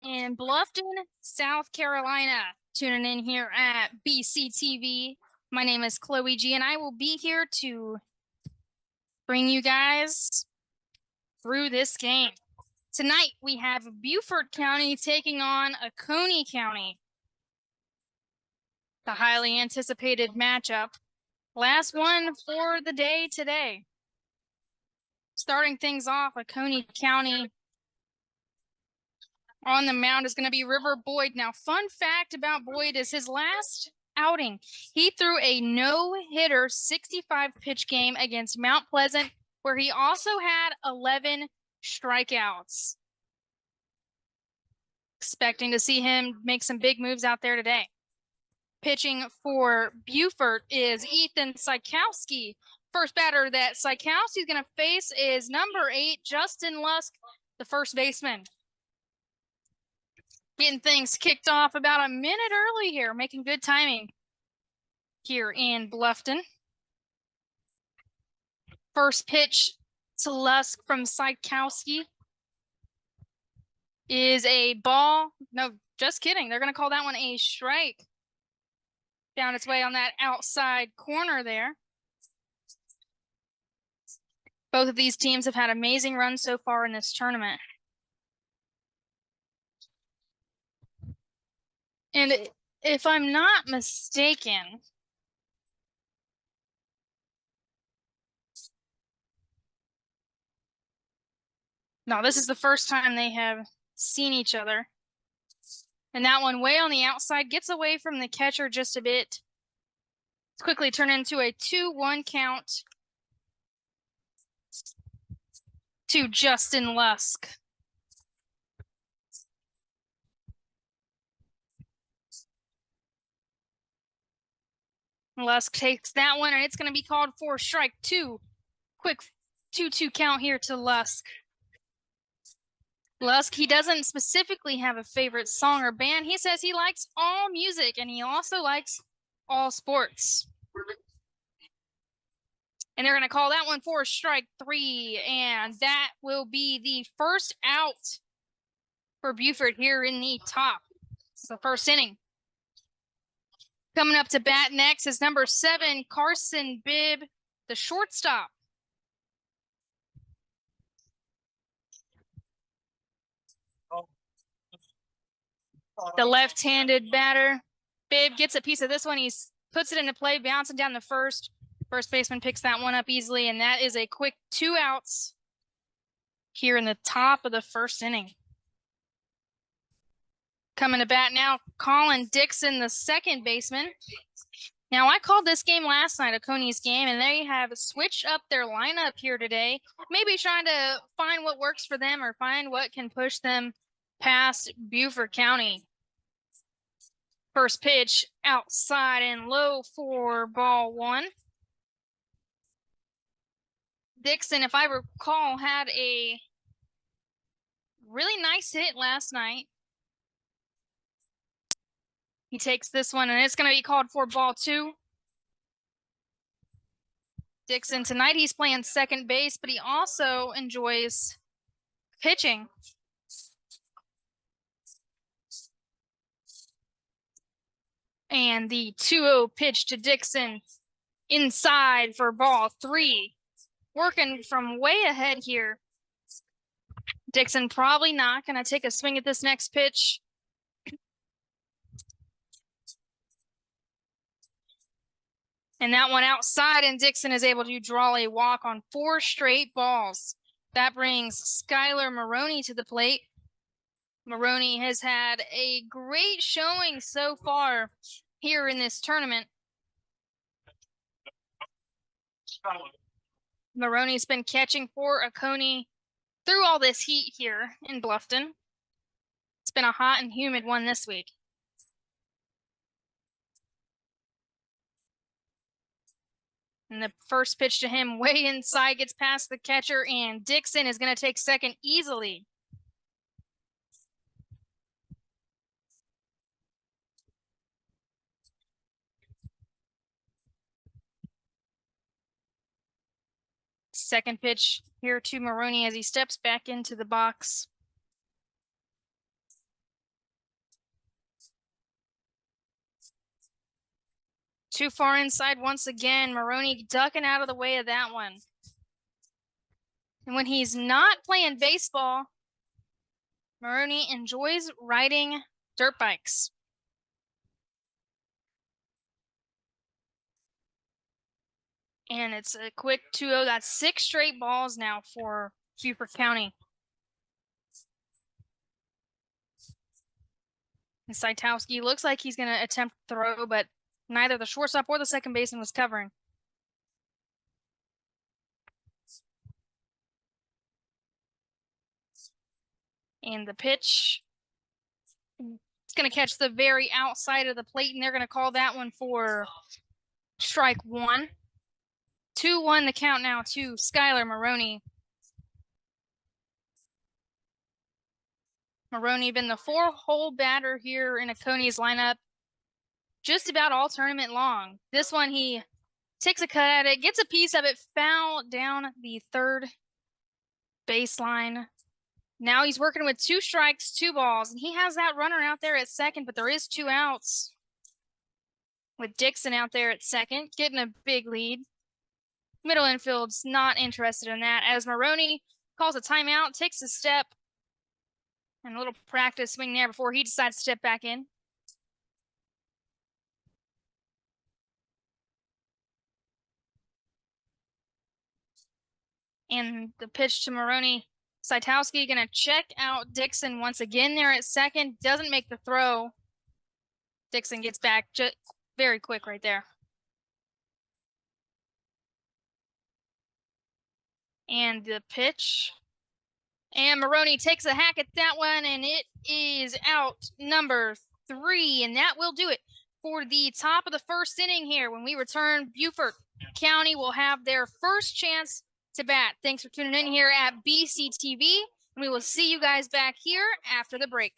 in Bluffton, South Carolina. Tuning in here at BCTV. My name is Chloe G, and I will be here to bring you guys through this game. Tonight, we have Beaufort County taking on Oconee County. The highly anticipated matchup. Last one for the day today. Starting things off, Oconee County on the mound is going to be River Boyd. Now, fun fact about Boyd is his last outing, he threw a no-hitter 65-pitch game against Mount Pleasant, where he also had 11 strikeouts. Expecting to see him make some big moves out there today. Pitching for Beaufort is Ethan Sykowski. First batter that Sykowski's going to face is number 8, Justin Lusk, the first baseman. Getting things kicked off about a minute early here, making good timing here in Bluffton. First pitch to Lusk from Sykowski is a ball. No, just kidding. They're going to call that one a strike. Down its way on that outside corner there. Both of these teams have had amazing runs so far in this tournament. And if I'm not mistaken, no, this is the first time they have seen each other. And that one way on the outside gets away from the catcher just a bit. It's quickly turned into a 2-1 count to Justin Lusk. Lusk takes that one, and it's going to be called for strike 2. Quick 2-2 count here to Lusk. Lusk, he doesn't specifically have a favorite song or band. He says he likes all music, and he also likes all sports. And they're going to call that one for strike 3, and that will be the first out for Beaufort here in the top. It's the first inning. Coming up to bat next is number 7, Carson Bibb, the shortstop. The left-handed batter. Bibb gets a piece of this one. He puts it into play, bouncing down the first. First baseman picks that one up easily, and that is a quick 2 outs here in the top of the first inning. Coming to bat now, Colin Dixon, the second baseman. Now, I called this game last night, Oconee's game, and they have switched up their lineup here today, maybe trying to find what works for them or find what can push them past Beaufort County. First pitch outside and low for ball 1. Dixon, if I recall, had a really nice hit last night. He takes this one, and it's going to be called for ball 2. Dixon, tonight he's playing second base, but he also enjoys pitching. And the 2-0 pitch to Dixon inside for ball 3. Working from way ahead here. Dixon probably not going to take a swing at this next pitch. And that one outside, and Dixon is able to draw a walk on 4 straight balls. That brings Skylar Maroney to the plate. Maroney has had a great showing so far here in this tournament. Maroney's been catching for Oconee through all this heat here in Bluffton. It's been a hot and humid one this week. And the first pitch to him way inside gets past the catcher, and Dixon is going to take second easily. Second pitch here to Maroney as he steps back into the box. Too far inside once again. Maroney ducking out of the way of that one. And when he's not playing baseball, Maroney enjoys riding dirt bikes. And it's a quick 2-0. That's 6 straight balls now for Beaufort County. And Saitowski looks like he's going to attempt to throw, but neither the shortstop or the second baseman was covering. And the pitch, it's going to catch the very outside of the plate, and they're going to call that one for strike one. 2-1 the count now to Skylar Maroney. Maroney been the 4-hole batter here in Oconee's lineup just about all tournament long. This one, he takes a cut at it, gets a piece of it, foul down the third baseline. Now he's working with 2 strikes, 2 balls, and he has that runner out there at second, but there is 2 outs with Dixon out there at second, getting a big lead. Middle infield's not interested in that as Maroney calls a timeout, takes a step, and a little practice swing there before he decides to step back in. And the pitch to Maroney. Saitowski going to check out Dixon once again there at second. Doesn't make the throw. Dixon gets back just very quick right there. And the pitch. And Maroney takes a hack at that one, and it is out number 3. And that will do it for the top of the first inning here. When we return, Beaufort County will have their first chance to bat. Thanks for tuning in here at BCTV. And we will see you guys back here after the break.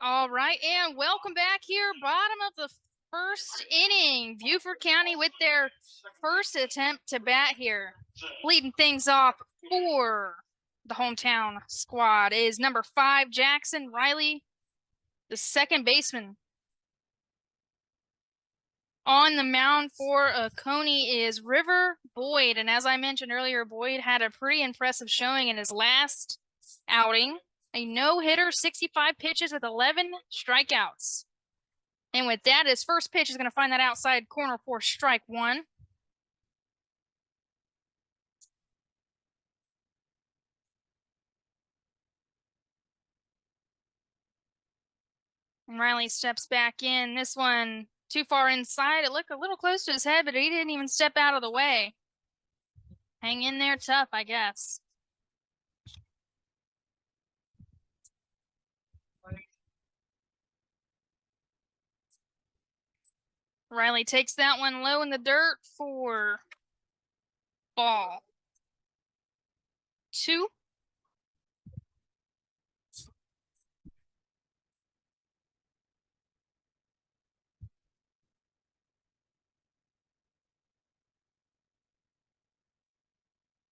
All right, and welcome back here. Bottom of the first inning. Beaufort County with their first attempt to bat here. Leading things off for the hometown squad is number 5, Jackson Riley, the second baseman. On the mound for Oconee is River Boyd. And as I mentioned earlier, Boyd had a pretty impressive showing in his last outing. A no-hitter, 65 pitches with 11 strikeouts. And with that, his first pitch is going to find that outside corner for strike one. And Riley steps back in. This one too far inside. It looked a little close to his head, but he didn't even step out of the way. Hang in there tough, I guess. Riley takes that one low in the dirt for ball 2.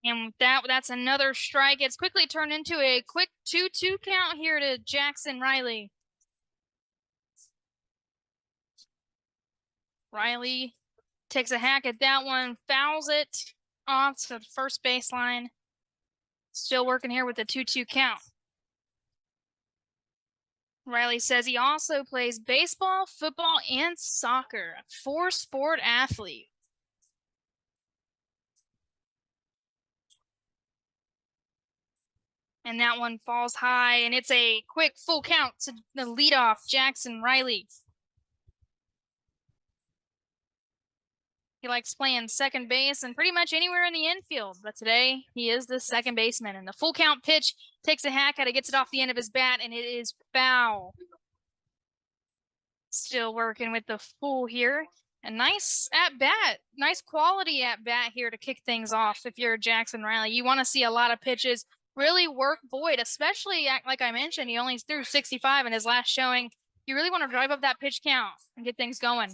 And that's another strike. It's quickly turned into a quick 2-2 count here to Jackson Riley. Riley takes a hack at that one, fouls it off to the first baseline. Still working here with the 2-2 count. Riley says he also plays baseball, football, and soccer. 4-sport athlete. And that one falls high, and it's a quick full count to the leadoff, Jackson Riley. He likes playing second base and pretty much anywhere in the infield, but today he is the second baseman. And the full count pitch takes a hack at it, gets it off the end of his bat, and it is foul. Still working with the full here. A nice at bat, nice quality at bat here to kick things off. If you're Jackson Riley, you want to see a lot of pitches really work Boyd, especially like I mentioned, he only threw 65 in his last showing. You really want to drive up that pitch count and get things going.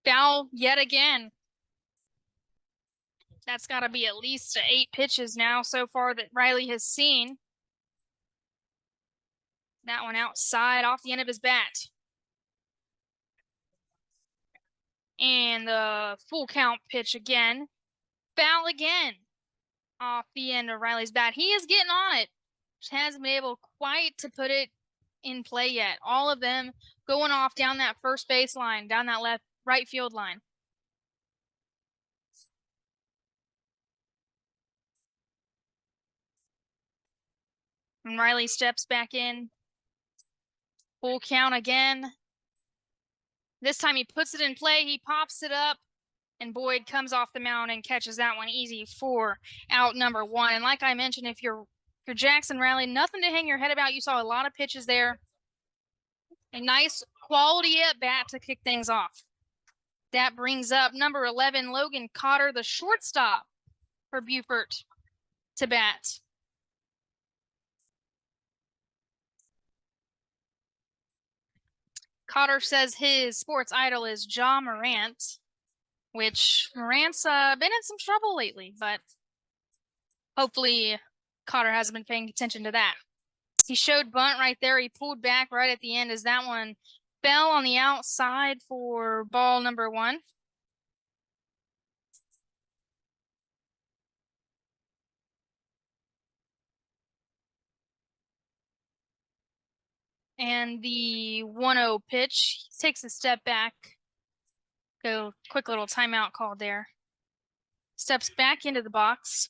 Foul yet again. That's got to be at least 8 pitches now so far that Riley has seen. That one outside off the end of his bat. And the full count pitch again. Foul again off the end of Riley's bat. He is getting on it. Just hasn't been able quite to put it in play yet. All of them going off down that first base line, down that right field line. And Riley steps back in. Full count again. This time he puts it in play. He pops it up, and Boyd comes off the mound and catches that one easy for out number 1. And like I mentioned, if you're Jackson Riley, nothing to hang your head about. You saw a lot of pitches there. A nice quality at bat to kick things off. That brings up number 11, Logan Cotter, the shortstop for Beaufort, to bat. Cotter says his sports idol is Ja Morant, which Morant's been in some trouble lately, but hopefully Cotter hasn't been paying attention to that. He showed bunt right there. He pulled back right at the end as that one fell on the outside for ball number 1. And the 1-0 pitch, he takes a step back. Go quick little timeout called there. Steps back into the box.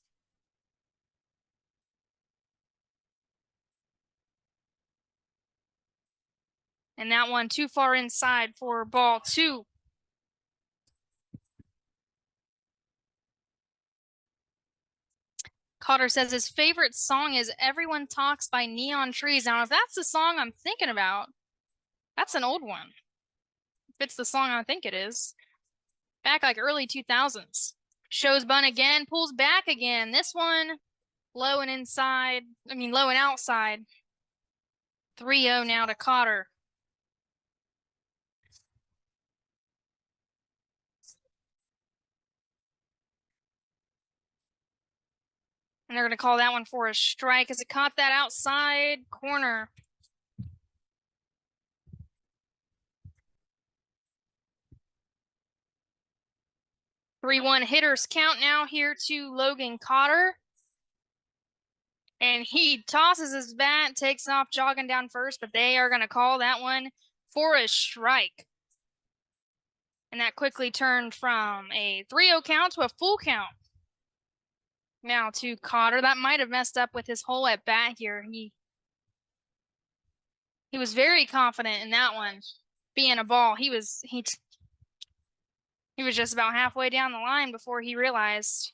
And that one too far inside for ball 2. Cotter says his favorite song is Everyone Talks by Neon Trees. Now, if that's the song I'm thinking about, that's an old one. If it's the song I think it is. Back like early 2000s. Shows bunt again, pulls back again. This one low and outside 3-0 now to Cotter. And they're going to call that one for a strike as it caught that outside corner. Three-one hitters count now here to Logan Cotter. And he tosses his bat, takes off jogging down first, but they are going to call that one for a strike. And that quickly turned from a 3-0 count to a full count. Now to Cotter. That might have messed up with his whole at bat here. He was very confident in that one being a ball. He was just about halfway down the line before he realized.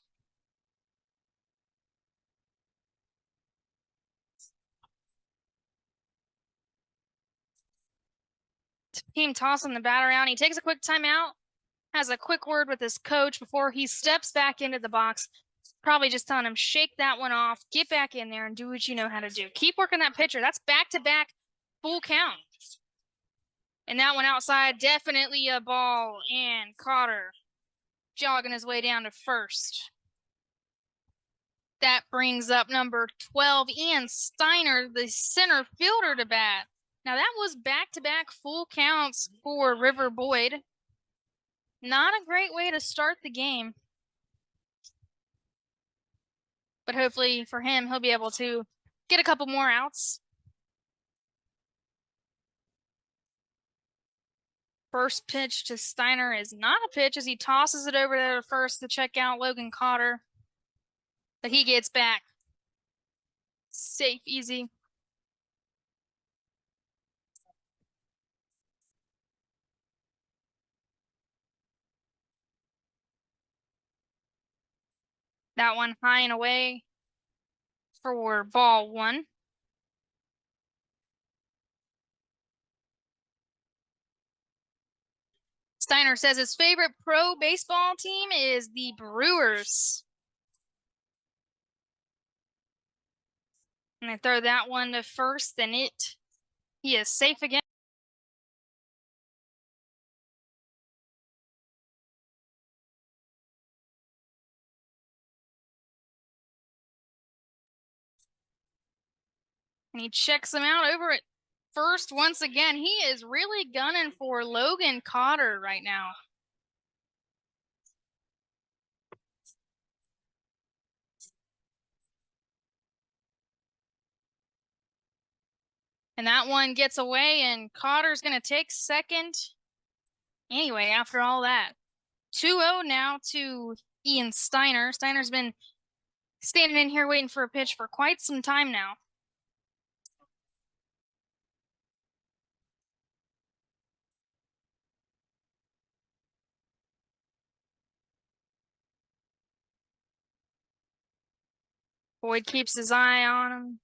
Team tossing the bat around. He takes a quick timeout, has a quick word with his coach before he steps back into the box. Probably just telling him, shake that one off, get back in there and do what you know how to do. Keep working that pitcher. That's back-to-back full count. And that one outside, definitely a ball. And Cotter jogging his way down to first. That brings up number 12, Ian Steiner, the center fielder, to bat. Now that was back-to-back full counts for River Boyd. Not a great way to start the game. But hopefully for him, he'll be able to get a couple more outs. First pitch to Steiner is not a pitch as he tosses it over there to first to check out Logan Cotter. But he gets back. Safe, easy. That one high and away for ball one. Steiner says his favorite pro baseball team is the Brewers. And they throw that one to first, and he is safe again. And he checks him out over at first once again. He is really gunning for Logan Cotter right now. And that one gets away, and Cotter's going to take second. Anyway, after all that, 2-0 now to Ian Steiner. Steiner's been standing in here waiting for a pitch for quite some time now. Boyd keeps his eye on him.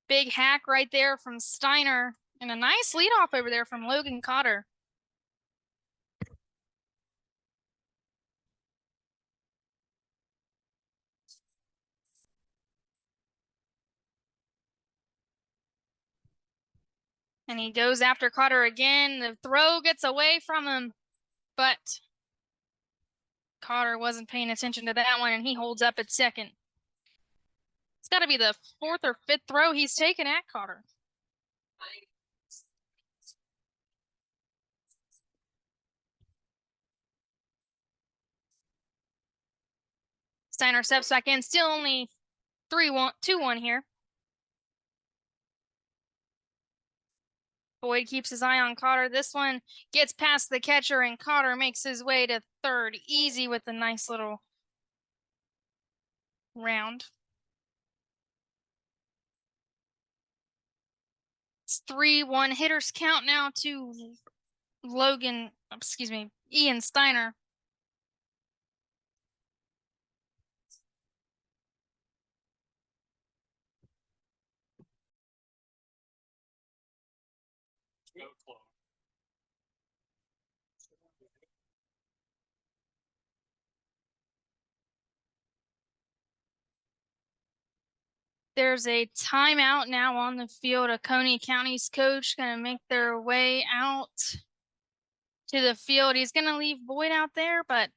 Big hack right there from Steiner. And a nice leadoff over there from Logan Cotter. And he goes after Cotter again. The throw gets away from him, but Cotter wasn't paying attention to that one, and he holds up at second. It's got to be the fourth or fifth throw he's taken at Cotter. Steiner steps back in, still only 2-1 here. Boyd keeps his eye on Cotter. This one gets past the catcher, and Cotter makes his way to third. Easy with a nice little round. It's 3-1 hitters count now to Ian Steiner. There's a timeout now on the field. Oconee County's coach going to make their way out to the field. He's going to leave Boyd out there, but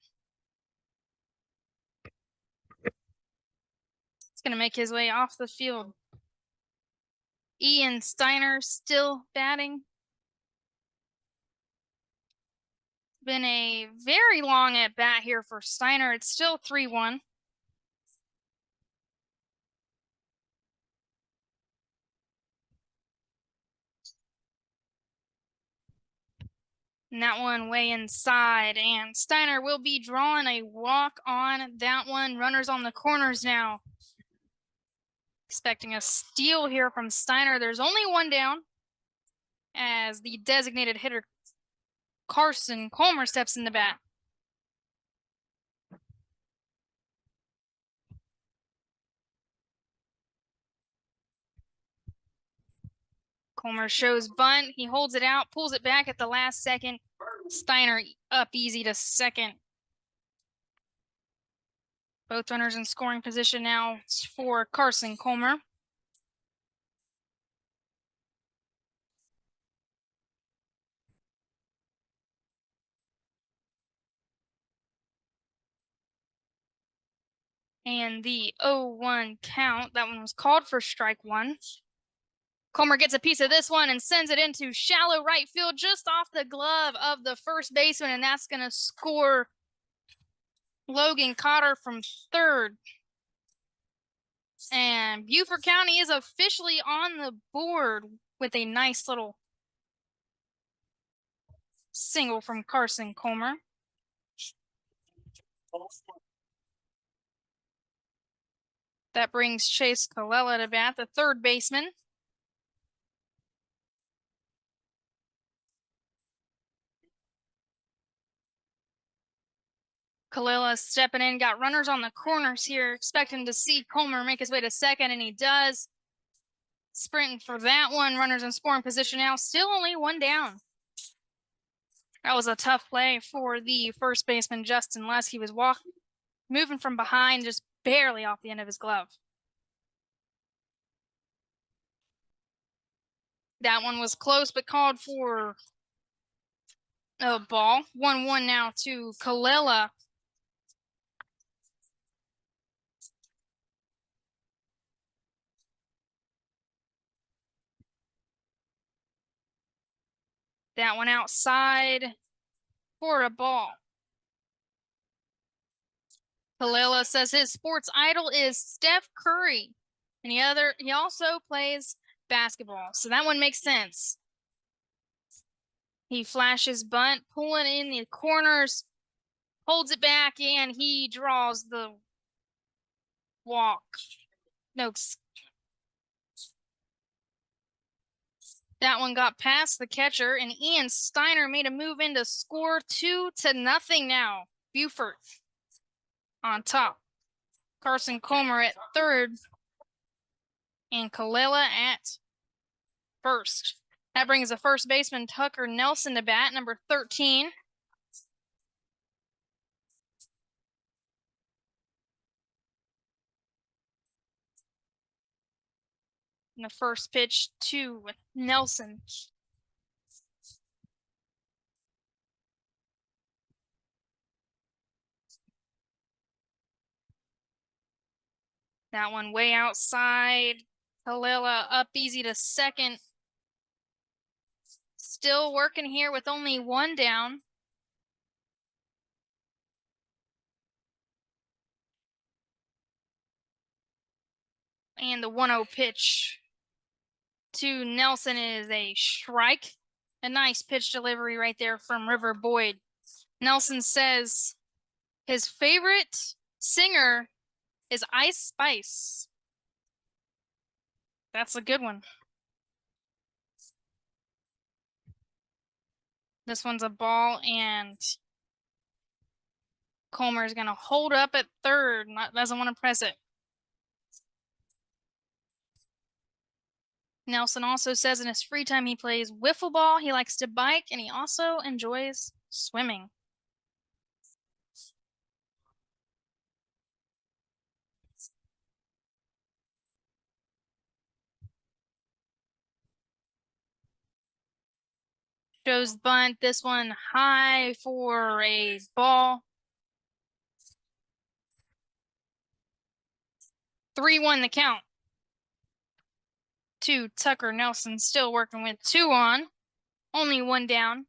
he's going to make his way off the field. Ian Steiner still batting. Been a very long at bat here for Steiner. It's still 3-1. And that one way inside, and Steiner will be drawing a walk on that one. Runners on the corners now. Expecting a steal here from Steiner. There's only one down as the designated hitter Carson Colmer steps in the bat. Colmer shows bunt. He holds it out, pulls it back at the last second. Steiner up easy to second. Both runners in scoring position now for Carson Colmer. And the 0-1 count. That one was called for strike one. Colmer gets a piece of this one and sends it into shallow right field just off the glove of the first baseman, and that's going to score Logan Cotter from third. And Beaufort County is officially on the board with a nice little single from Carson Colmer. That brings Chase Colella to bat, the third baseman. Colella stepping in, got runners on the corners here, expecting to see Colmer make his way to second, and he does. Sprinting for that one, runners in scoring position now, still only one down. That was a tough play for the first baseman, Justin Lusk. He was moving from behind, just barely off the end of his glove. That one was close, but called for a ball. 1-1 now to Colella. That one outside for a ball. Colella says his sports idol is Steph Curry, and he also plays basketball, so that one makes sense. He flashes bunt, pulling in the corners, holds it back, and he draws the walk. No, that one got past the catcher, and Ian Steiner made a move in to score 2-0 now. Beaufort on top. Carson Colmer at third, and Colella at first. That brings the first baseman Tucker Nelson to bat, number 13. And the first pitch to Nelson. That one way outside. Colella up easy to second. Still working here with only one down. And the 1-0 pitch to Nelson is a strike. A nice pitch delivery right there from River Boyd. Nelson says his favorite singer is Ice Spice. That's a good one. This one's a ball, and Colmer is going to hold up at third. Doesn't want to press it. Nelson also says in his free time he plays wiffle ball, he likes to bike, and he also enjoys swimming. Shows bunt. This one high for a ball. 3-1 the count. To Tucker Nelson, still working with 2 on. Only 1 down.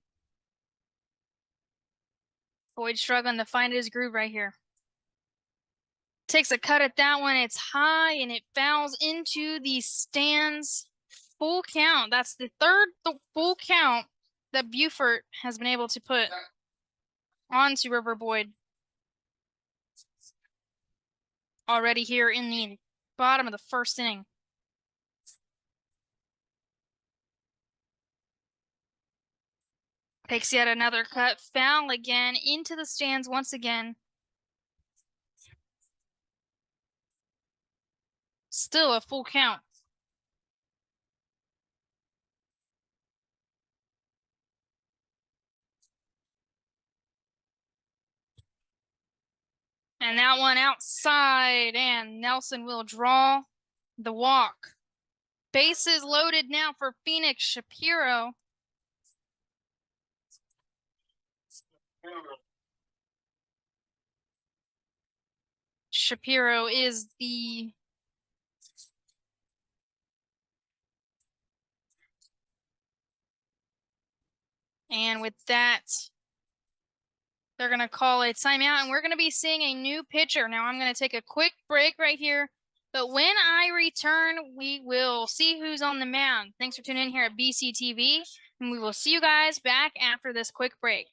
Boyd struggling to find his groove right here. Takes a cut at that one. It's high and it fouls into the stands. Full count. That's the third full count that Beaufort has been able to put onto River Boyd. Already here in the bottom of the first inning. Takes yet another cut. Foul again into the stands once again. Still a full count. And that one outside, and Nelson will draw the walk. Bases loaded now for Phoenix Shapiro. Shapiro is the and with that, they're going to call a timeout, and we're going to be seeing a new pitcher. Now I'm going to take a quick break right here, but when I return, we will see who's on the mound. Thanks for tuning in here at BCTV, and we will see you guys back after this quick break.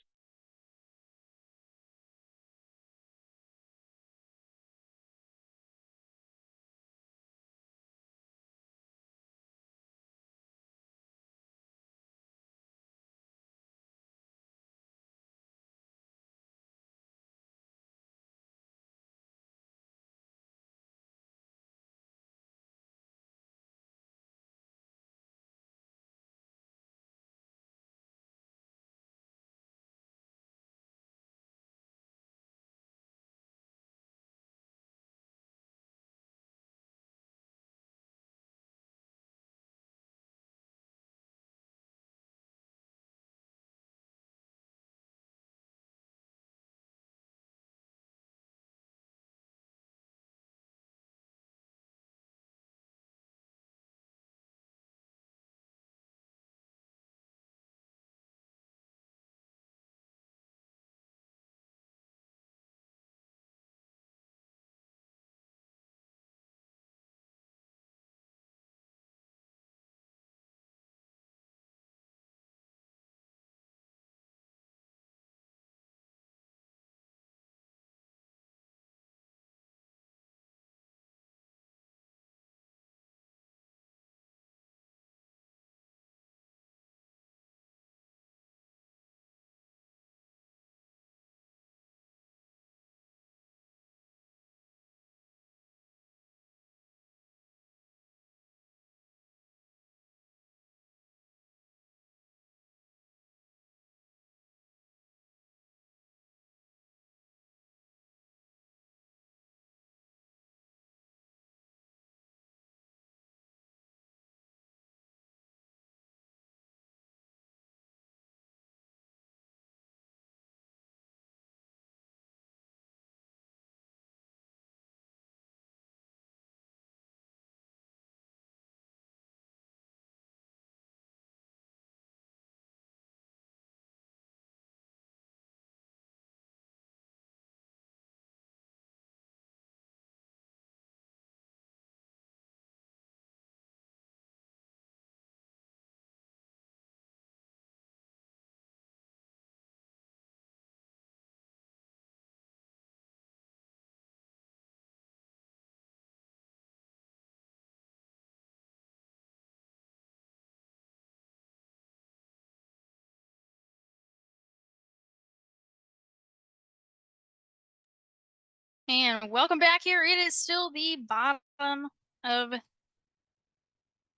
And welcome back here. It is still the bottom of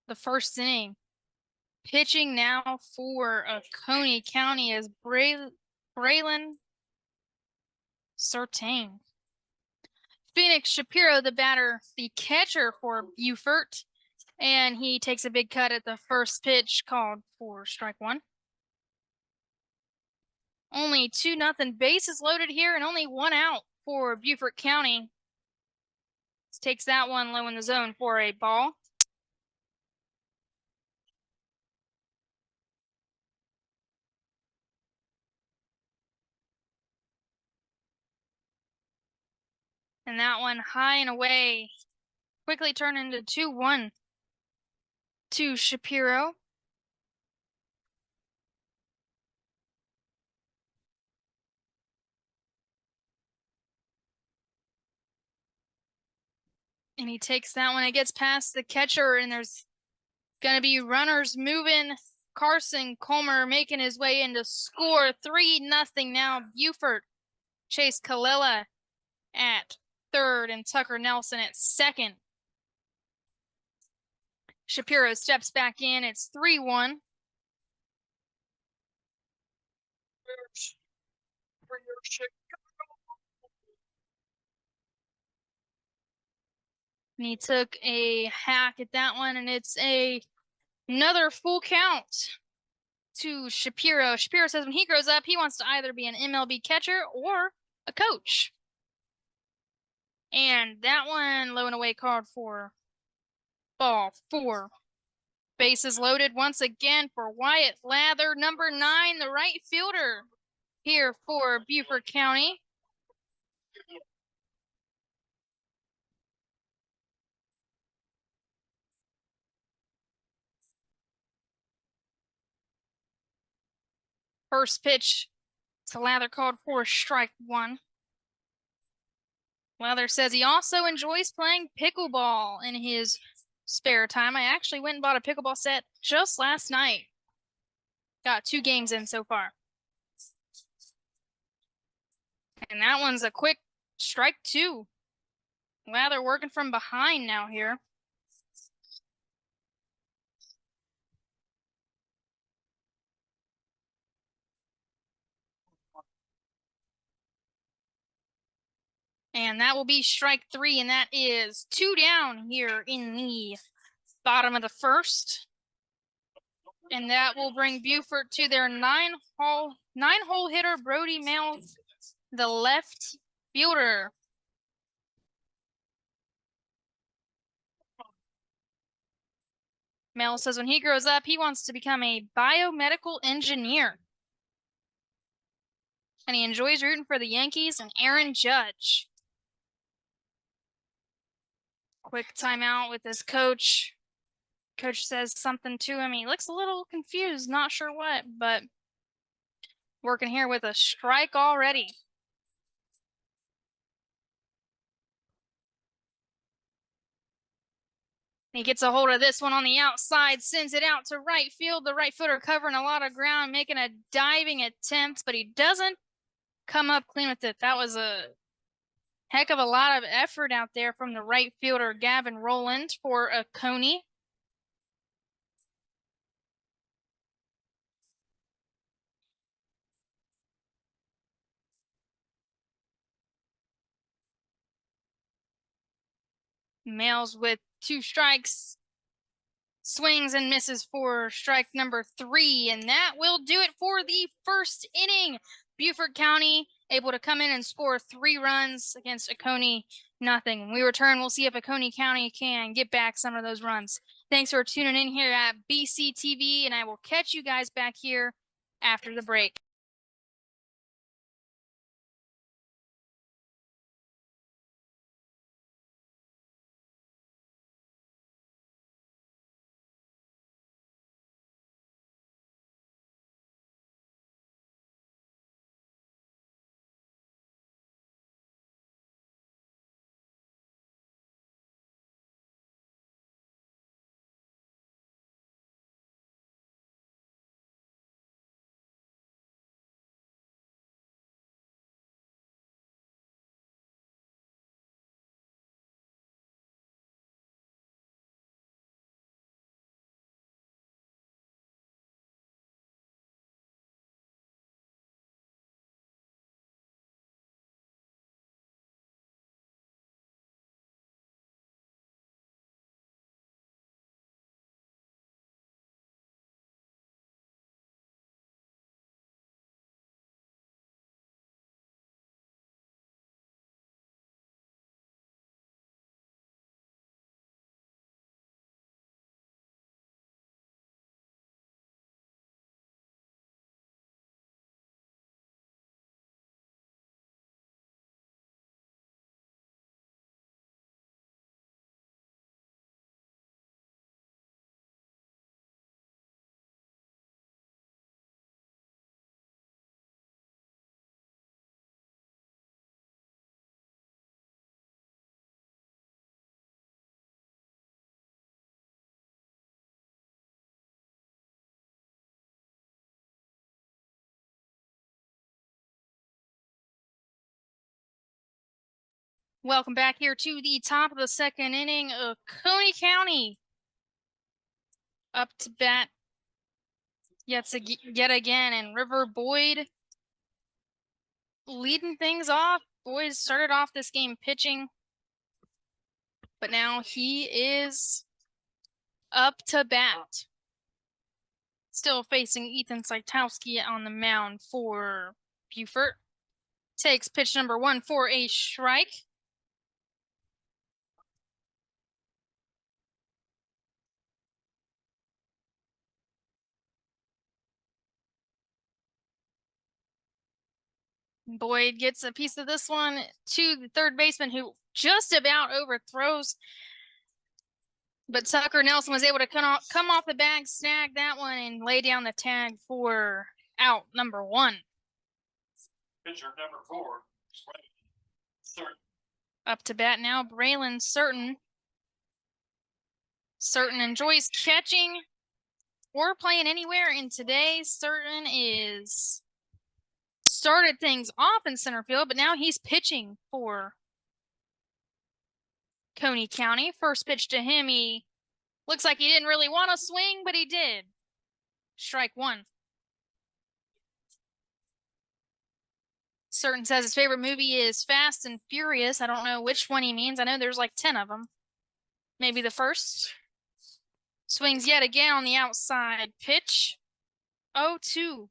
the first inning. Pitching now for Oconee County is Braylon Certain. Phoenix Shapiro, the batter, the catcher for Beaufort. And he takes a big cut at the first pitch, called for strike 1. Only 2-0. Bases loaded here and only 1 out for Beaufort County. Takes that one low in the zone for a ball. And that one high and away. Quickly turned into 2-1 to Shapiro. And he takes that one. It gets past the catcher, and there's going to be runners moving. Carson Comer making his way in to score 3-0 now. Beaufort. Chase Kalila at third and Tucker Nelson at second. Shapiro steps back in. It's 3-1. And he took a hack at that one, and it's another full count to Shapiro. Shapiro says when he grows up, he wants to either be an MLB catcher or a coach. And that one low and away called for ball 4. Bases loaded once again for Wyatt Lather, number 9, the right fielder here for Beaufort County. First pitch to Lather called for strike 1. Lather says he also enjoys playing pickleball in his spare time. I actually went and bought a pickleball set just last night. Got 2 games in so far. And that one's a quick strike 2. Lather working from behind now here. And that will be strike 3, and that is 2 down here in the bottom of the first. And that will bring Beaufort to their 9-hole hitter, Brody Mills, the left fielder. Mel says when he grows up, he wants to become a biomedical engineer. And he enjoys rooting for the Yankees and Aaron Judge. Quick timeout with his coach. Coach says something to him. He looks a little confused, not sure what, but working here with a strike already. He gets a hold of this one on the outside, sends it out to right field. The right fielder covering a lot of ground, making a diving attempt, but he doesn't come up clean with it. That was a heck of a lot of effort out there from the right fielder, Gavin Rowland, for Oconee. Males with 2 strikes. Swings and misses for strike number 3, and that will do it for the first inning. Beaufort County able to come in and score 3 runs against Oconee, nothing. When we return, we'll see if Oconee County can get back some of those runs. Thanks for tuning in here at BCTV, and I will catch you guys back here after the break. Welcome back here to the top of the second inning of Oconee County. Up to bat yet again, and River Boyd leading things off. Boyd started off this game pitching, but now he is up to bat. Still facing Ethan Saitowski on the mound for Beaufort. Takes pitch number 1 for a strike. Boyd gets a piece of this one to the third baseman, who just about overthrows. But Tucker Nelson was able to come off the bag, snag that one, and lay down the tag for out number 1. Pitcher number 4, Certain. Up to bat now, Braylon Certain. Certain enjoys catching or playing anywhere, and today Certain is started things off in center field, but now he's pitching for Oconee County. First pitch to him, he looks like he didn't really want to swing, but he did. Strike 1. Certain says his favorite movie is Fast and Furious. I don't know which one he means. I know there's like 10 of them. Maybe the first. Swings yet again on the outside pitch. 0-2.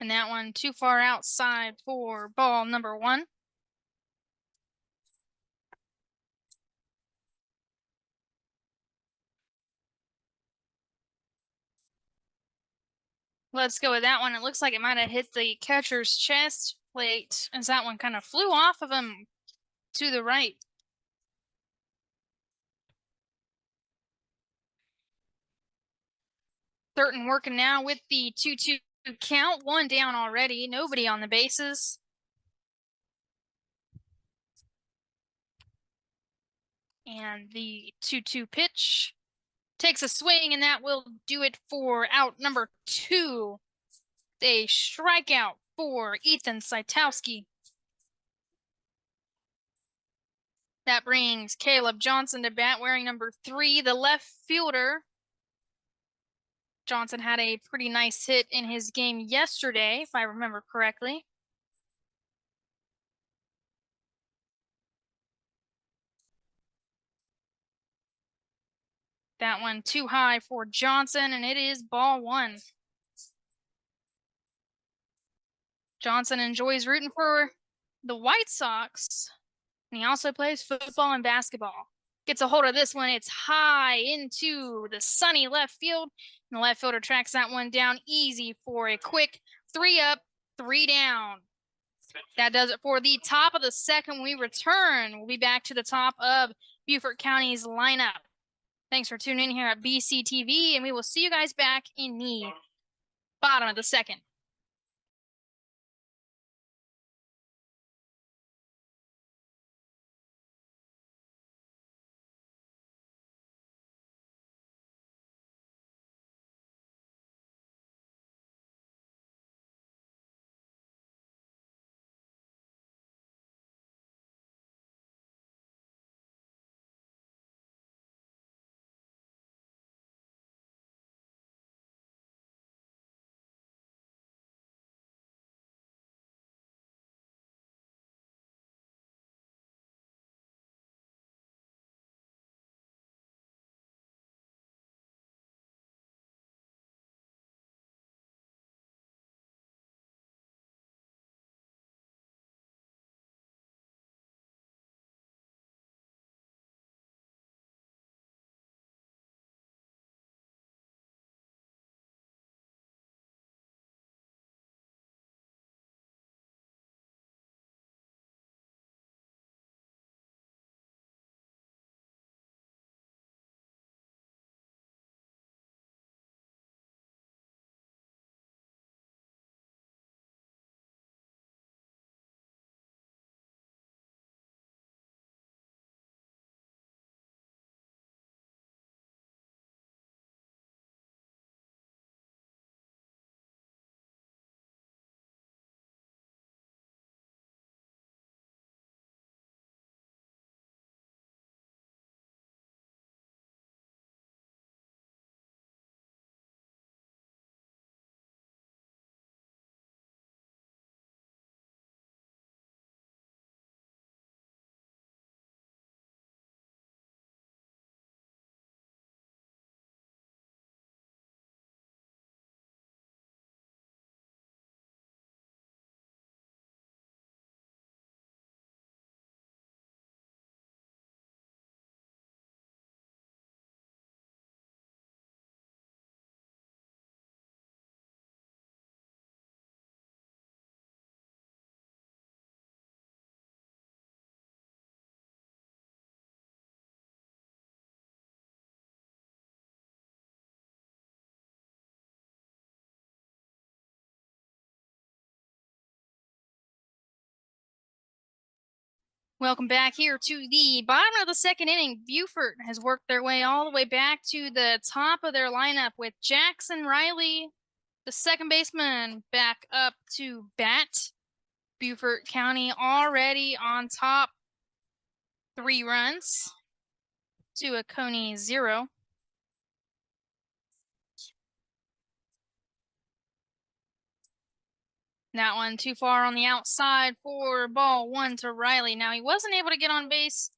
And that one too far outside for ball number 1. Let's go with that one. It looks like it might have hit the catcher's chest plate as that one kind of flew off of him to the right. Certain working now with the 2-2 count. 1 down already. Nobody on the bases. And the 2-2 pitch takes a swing, and that will do it for out number 2. A strikeout for Ethan Saitowski. That brings Caleb Johnson to bat, wearing number 3, the left fielder. Johnson had a pretty nice hit in his game yesterday, if I remember correctly. That one too high for Johnson, and it is ball 1. Johnson enjoys rooting for the White Sox, and he also plays football and basketball. Gets a hold of this one. It's high into the sunny left field, and the left fielder tracks that one down easy for a quick 3 up, 3 down. That does it for the top of the second. When we return, we'll be back to the top of Beaufort County's lineup. Thanks for tuning in here at BCTV, and we will see you guys back in the bottom of the second. Welcome back here to the bottom of the second inning. Beaufort has worked their way all the way back to the top of their lineup with Jackson Riley, the second baseman, back up to bat. Beaufort County already on top, 3 runs to Oconee 0. That one too far on the outside for ball 1 to Riley. Now he wasn't able to get on base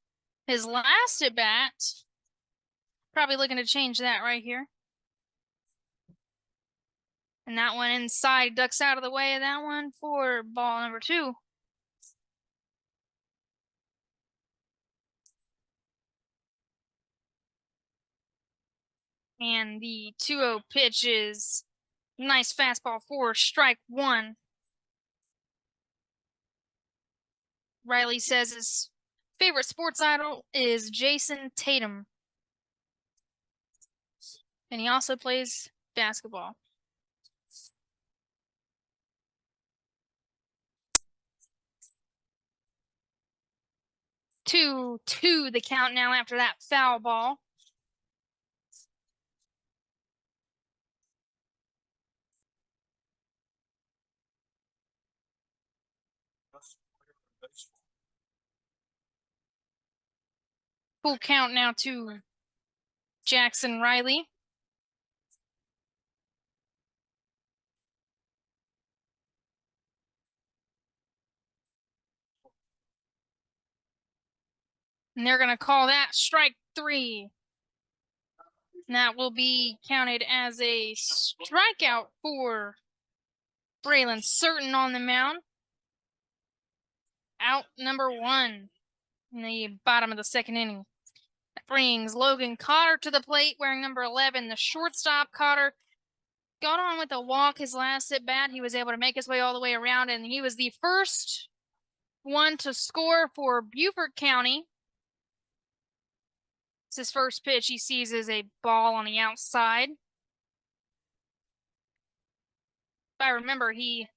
his last at bat. Probably looking to change that right here. And that one inside, ducks out of the way of that one for ball number 2. And the 2-0 pitch is nice fastball for strike 1. Riley says his favorite sports idol is Jason Tatum. And he also plays basketball. Two the count now after that foul ball. Full count now to Jackson Riley. And they're going to call that strike 3. And that will be counted as a strikeout for Braylon Certain on the mound. Out number 1 in the bottom of the second inning. That brings Logan Cotter to the plate wearing number 11. The shortstop Cotter got on with a walk his last at bat. He was able to make his way all the way around, and he was the first one to score for Beaufort County. It's his first pitch he sees is a ball on the outside. If I remember, he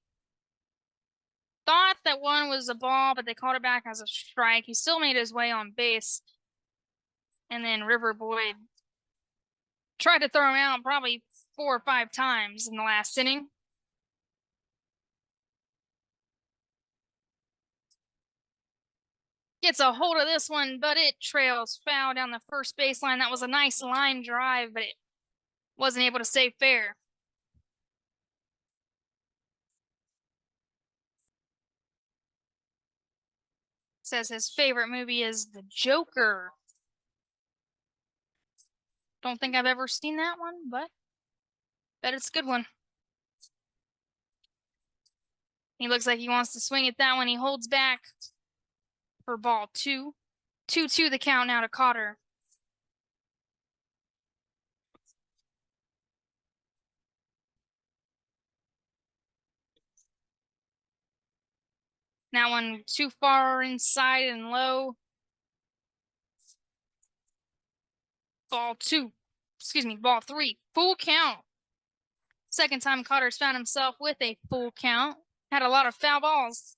thought that one was a ball, but they called it back as a strike. He still made his way on base. And then River Boyd tried to throw him out probably 4 or 5 times in the last inning. Gets a hold of this one, but it trails foul down the first baseline. That was a nice line drive, but it wasn't able to save fair. Says his favorite movie is The Joker. Don't think I've ever seen that one, but bet it's a good one. He looks like he wants to swing at that one. He holds back for ball 2. 2-2 the count now to Cotter. That one too far inside and low. Ball 3. Full count. Second time Cotter's found himself with a full count. Had a lot of foul balls.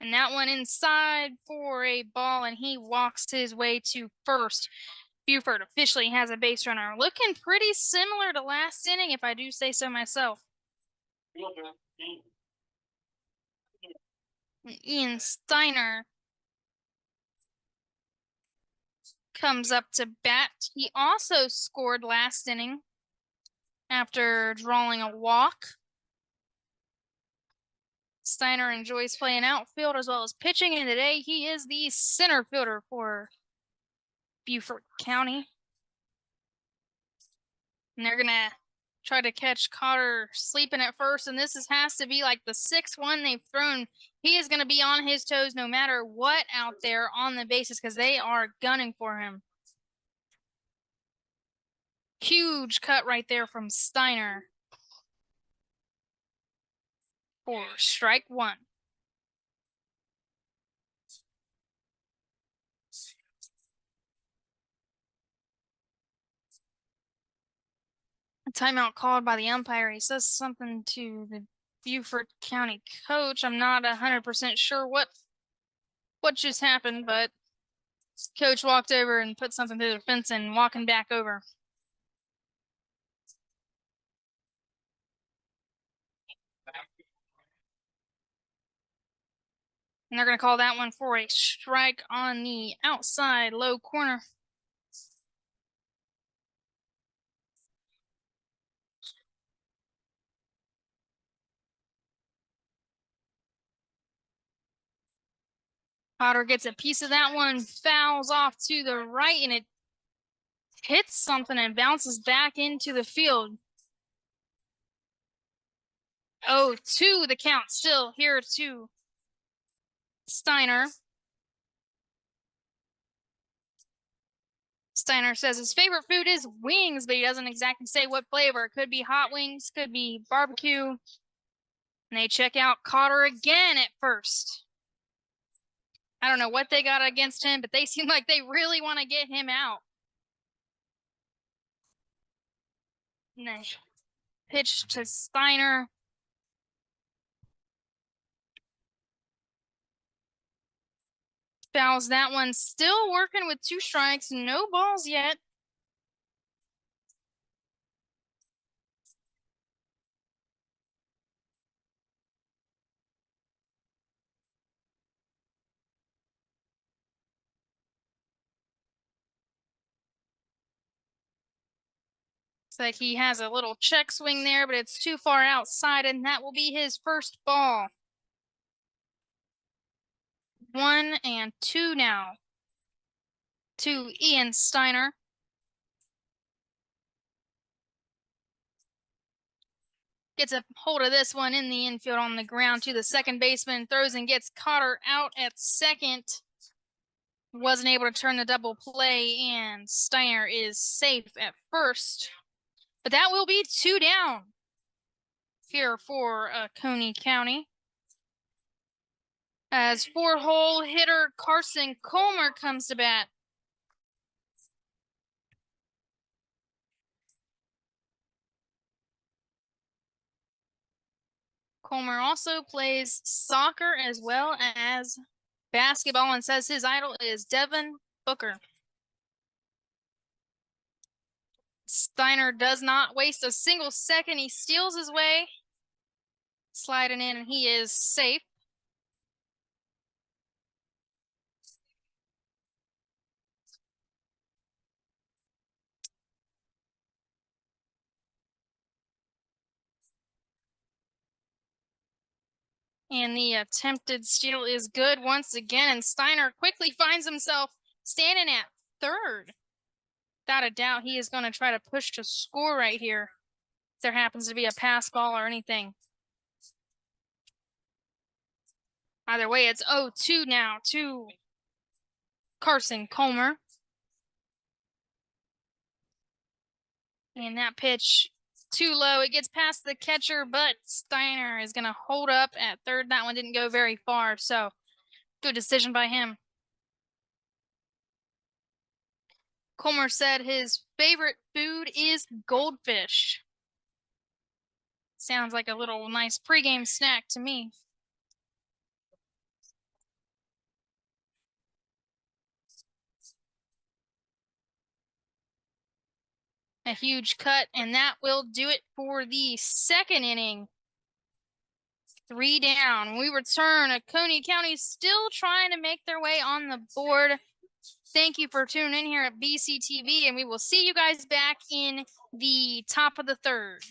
And that one inside for a ball, and he walks his way to first. Beaufort officially has a base runner. Looking pretty similar to last inning, if I do say so myself. Ian Steiner comes up to bat. He also scored last inning after drawing a walk. Steiner enjoys playing outfield as well as pitching, and today he is the center fielder for Beaufort County. And they're going to try to catch Cotter sleeping at first, and this has to be like the 6th one they've thrown. He is going to be on his toes no matter what out there on the bases because they are gunning for him. Huge cut right there from Steiner for strike 1. A timeout called by the umpire. He says something to the Beaufort County coach. I'm not 100% sure what what just happened, but coach walked over and put something through the fence and walking back over. And they're going to call that one for a strike on the outside low corner. Potter gets a piece of that one, fouls off to the right, and it hits something and bounces back into the field. 0-2 the count still here to Steiner. Steiner says his favorite food is wings, but he doesn't exactly say what flavor. It could be hot wings, could be barbecue. And they check out Cotter again at first. I don't know what they got against him, but they seem like they really want to get him out. And they pitch to Steiner. Fouls that one, still working with 2 strikes, no balls yet. Looks like he has a little check swing there, but it's too far outside, and that will be his first ball. 1-2 now to Ian Steiner. Gets a hold of this one in the infield on the ground to the second baseman, throws and gets Cotter out at second. Wasn't able to turn the double play, and Steiner is safe at first. But that will be 2 down here for Oconee County. As 4-hole hitter Carson Colmer comes to bat. Colmer also plays soccer as well as basketball and says his idol is Devin Booker. Steiner does not waste a single second. He steals his way, sliding in, and he is safe. And the attempted steal is good once again, and Steiner quickly finds himself standing at third. Without a doubt, he is going to try to push to score right here if there happens to be a pass ball or anything. Either way, it's 0-2 now to Carson Colmer. And that pitch too low. It gets past the catcher, but Steiner is going to hold up at third. That one didn't go very far, so good decision by him. Colmer said his favorite food is goldfish. Sounds like a little nice pregame snack to me. A huge cut, and that will do it for the second inning. 3 down. We return. Oconee County still trying to make their way on the board. Thank you for tuning in here at BCTV, and we will see you guys back in the top of the third.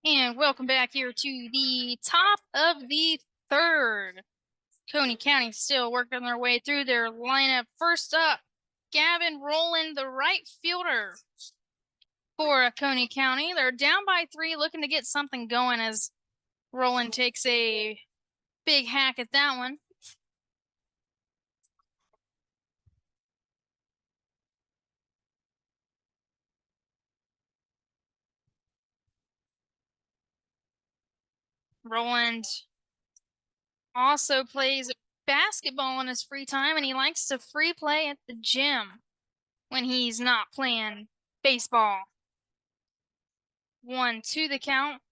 And welcome back here to the top of the third. Oconee County still working their way through their lineup. First up, Gavin Rowland, the right fielder for Oconee County. They're down by 3, looking to get something going as Rowland takes a big hack at that one. Rowland also plays basketball in his free time, and he likes to free play at the gym when he's not playing baseball. 1-2 the count.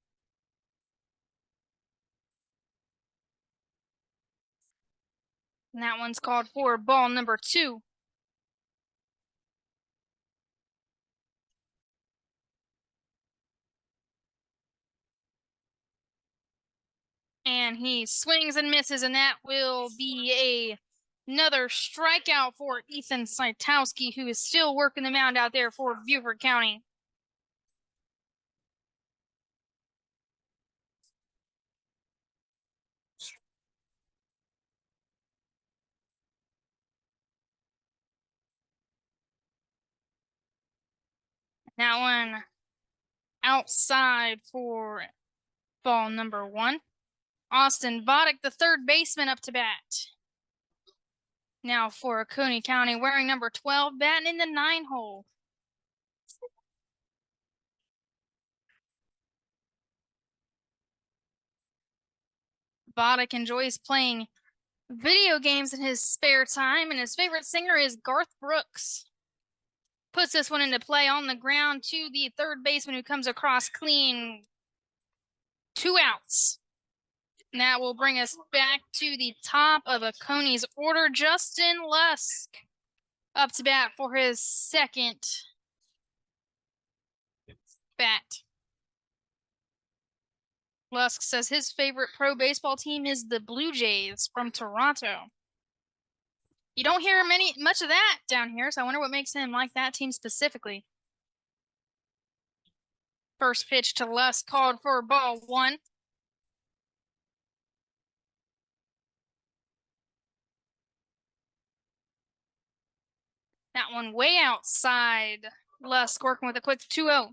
And that one's called for ball number 2. And he swings and misses, and that will be another strikeout for Ethan Saitowski, who is still working the mound out there for Beaufort County. That one outside for ball number 1. Austin Vodek, the third baseman, up to bat. Now for Oconee County, wearing number 12, batting in the 9 hole. Vodek enjoys playing video games in his spare time, and his favorite singer is Garth Brooks. Puts this one into play on the ground to the third baseman, who comes across clean. 2 outs. And that will bring us back to the top of Oconee's order. Justin Lusk up to bat for his second bat. Lusk says his favorite pro baseball team is the Blue Jays from Toronto. You don't hear much of that down here, so I wonder what makes him like that team specifically. First pitch to Lusk, called for ball 1. That one way outside. Lusk working with a quick 2-0.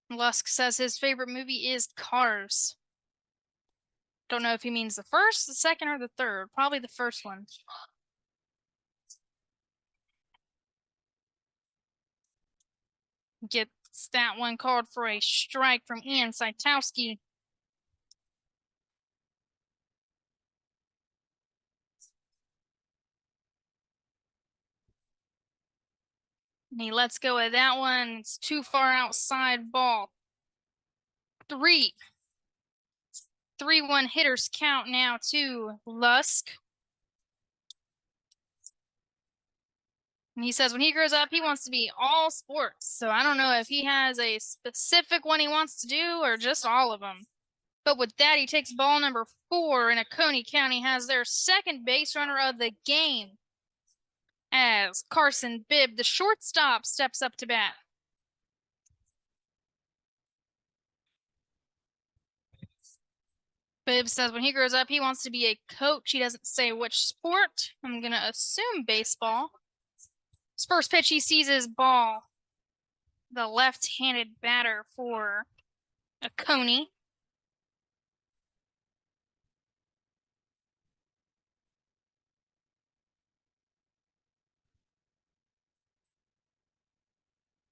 Lusk says his favorite movie is Cars. Don't know if he means the first, the second, or the third. Probably the first one. Gets that one called for a strike from Ian Saitowski. And he lets go of that one. It's too far outside, ball 3. 3-1 hitters count now to Lusk. And he says when he grows up, he wants to be all sports. So I don't know if he has a specific one he wants to do or just all of them. But with that, he takes ball number 4, and Oconee County has their second base runner of the game as Carson Bibb, the shortstop, steps up to bat. Bibb says when he grows up, he wants to be a coach. He doesn't say which sport. I'm going to assume baseball. His first pitch, he sees his ball. The left-handed batter for Oconee.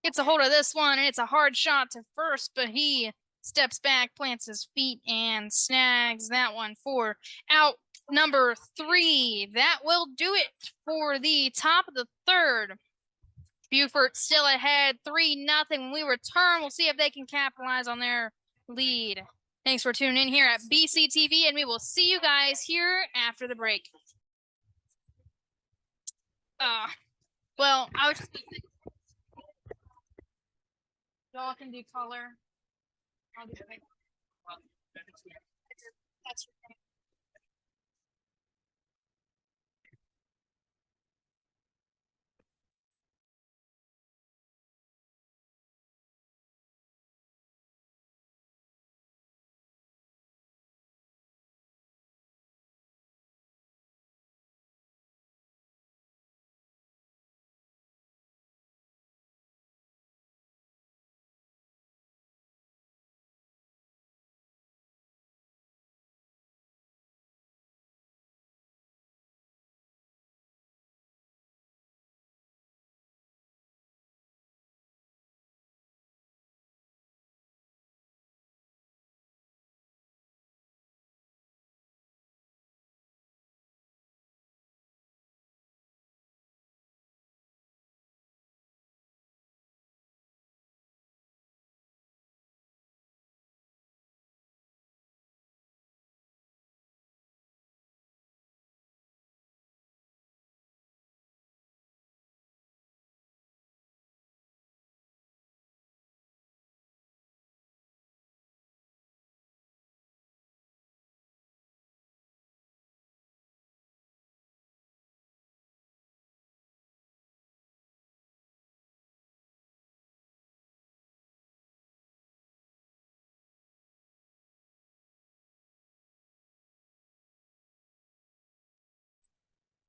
Gets a hold of this one, and it's a hard shot to first, but he steps back, plants his feet, and snags that one for out number 3. That will do it for the top of the third. Beaufort still ahead 3-0. When we return, we'll see if they can capitalize on their lead. Thanks for tuning in here at BCTV, and we will see you guys here after the break. Well, I was just y'all can do color. I'll do it. That's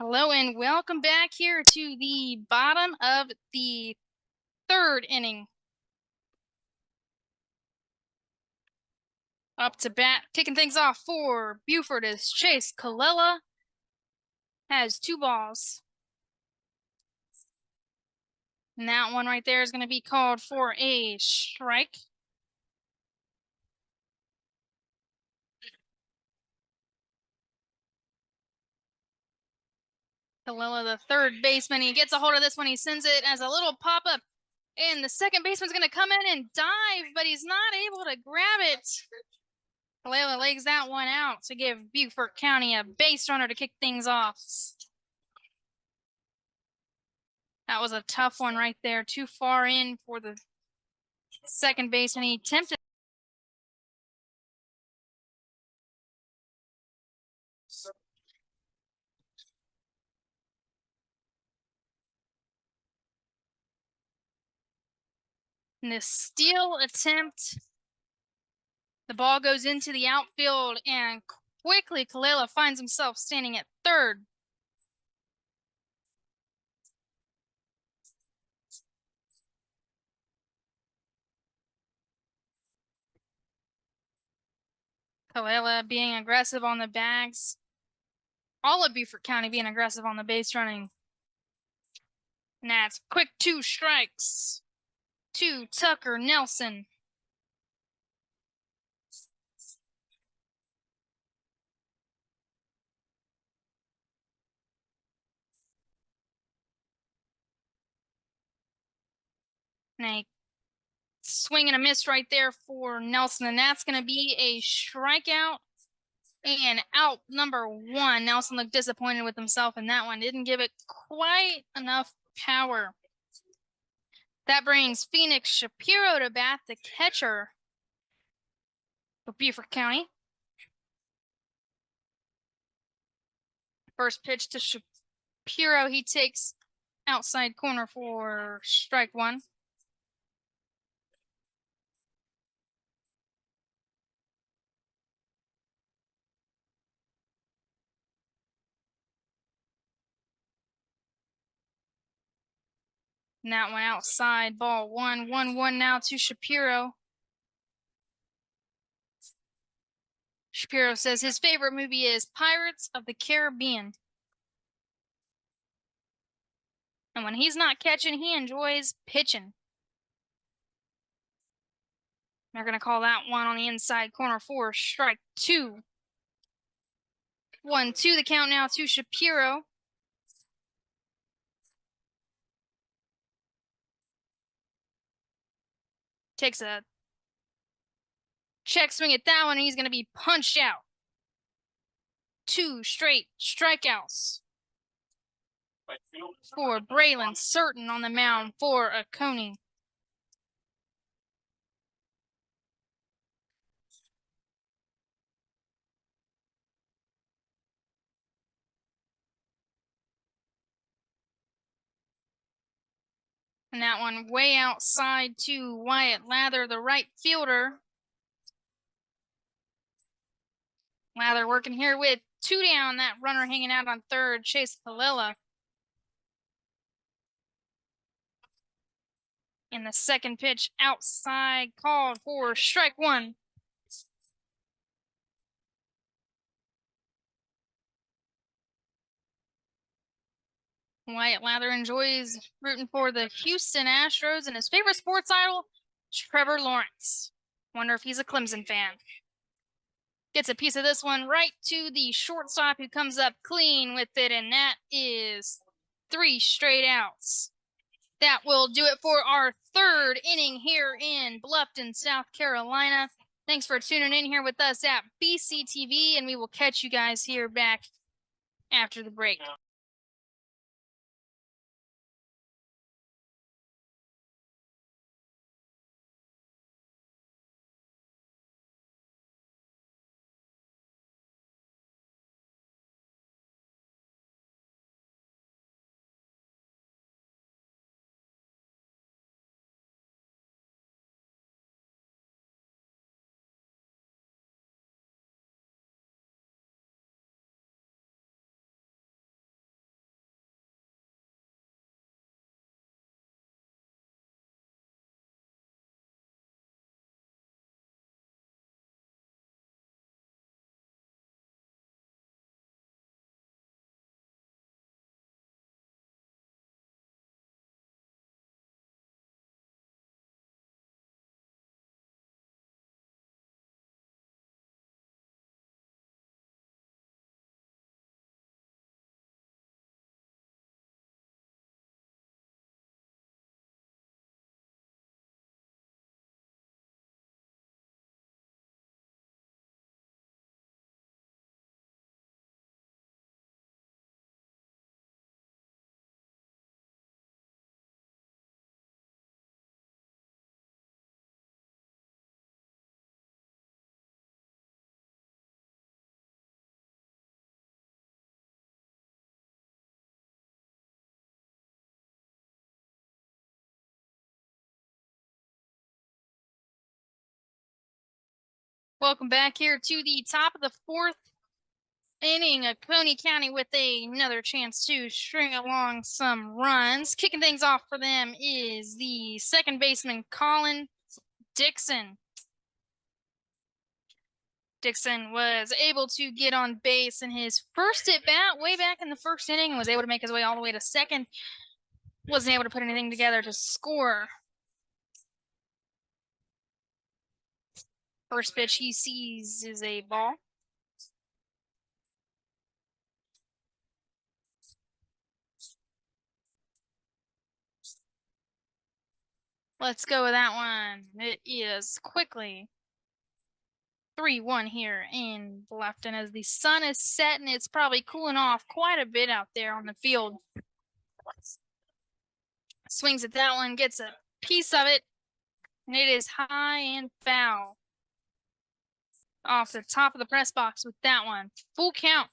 Hello and welcome back here to the bottom of the third inning. Up to bat, kicking things off for Beaufort is Chase Kalela. Has 2 balls. And that one right there is going to be called for a strike. Kalela, the third baseman, he gets a hold of this one. He sends it as a little pop-up. And the second baseman's going to come in and dive, but he's not able to grab it. Kalela legs that one out to give Beaufort County a base runner to kick things off. That was a tough one right there. Too far in for the second baseman. He attempted. In this steal attempt, the ball goes into the outfield, and quickly Kalela finds himself standing at third. Kalela being aggressive on the bags. All of Beaufort County being aggressive on the base running. And that's quick 2 strikes to Tucker Nelson. And a swing and a miss right there for Nelson, and that's going to be a strikeout. And out number 1. Nelson looked disappointed with himself in that one. Didn't give it quite enough power. That brings Phoenix Shapiro to bat, the catcher for Beaufort County. First pitch to Shapiro. He takes outside corner for strike 1. And that one outside, ball 1. 1-1 now to Shapiro. Shapiro says his favorite movie is Pirates of the Caribbean. And when he's not catching, he enjoys pitching. They're going to call that one on the inside corner for strike 2. 1-2 the count now to Shapiro. Takes a check swing at that one, and he's going to be punched out. 2 straight strikeouts for Braylon Certain on the mound for Oconee. And that one way outside to Wyatt Lather, the right fielder. Lather working here with 2 down. That runner hanging out on third, Chase Kalela. In the second pitch, outside, called for strike 1. Wyatt Lather enjoys rooting for the Houston Astros, and his favorite sports idol, Trevor Lawrence. Wonder if he's a Clemson fan. Gets a piece of this one right to the shortstop, who comes up clean with it, and that is 3 straight outs. That will do it for our third inning here in Bluffton, South Carolina. Thanks for tuning in here with us at BCTV, and we will catch you guys here back after the break. Welcome back here to the top of the fourth inning. Oconee County with another chance to string along some runs. Kicking things off for them is the second baseman, Colin Dixon. Dixon was able to get on base in his first at bat way back in the first inning and was able to make his way all the way to second. Wasn't able to put anything together to score. First pitch he sees is a ball. Let's go with that one. It is quickly 3-1 here in Bluffton as the sun is setting. It's probably cooling off quite a bit out there on the field. Swings at that one, gets a piece of it, and it is high and foul. Off the top of the press box with that one. Full count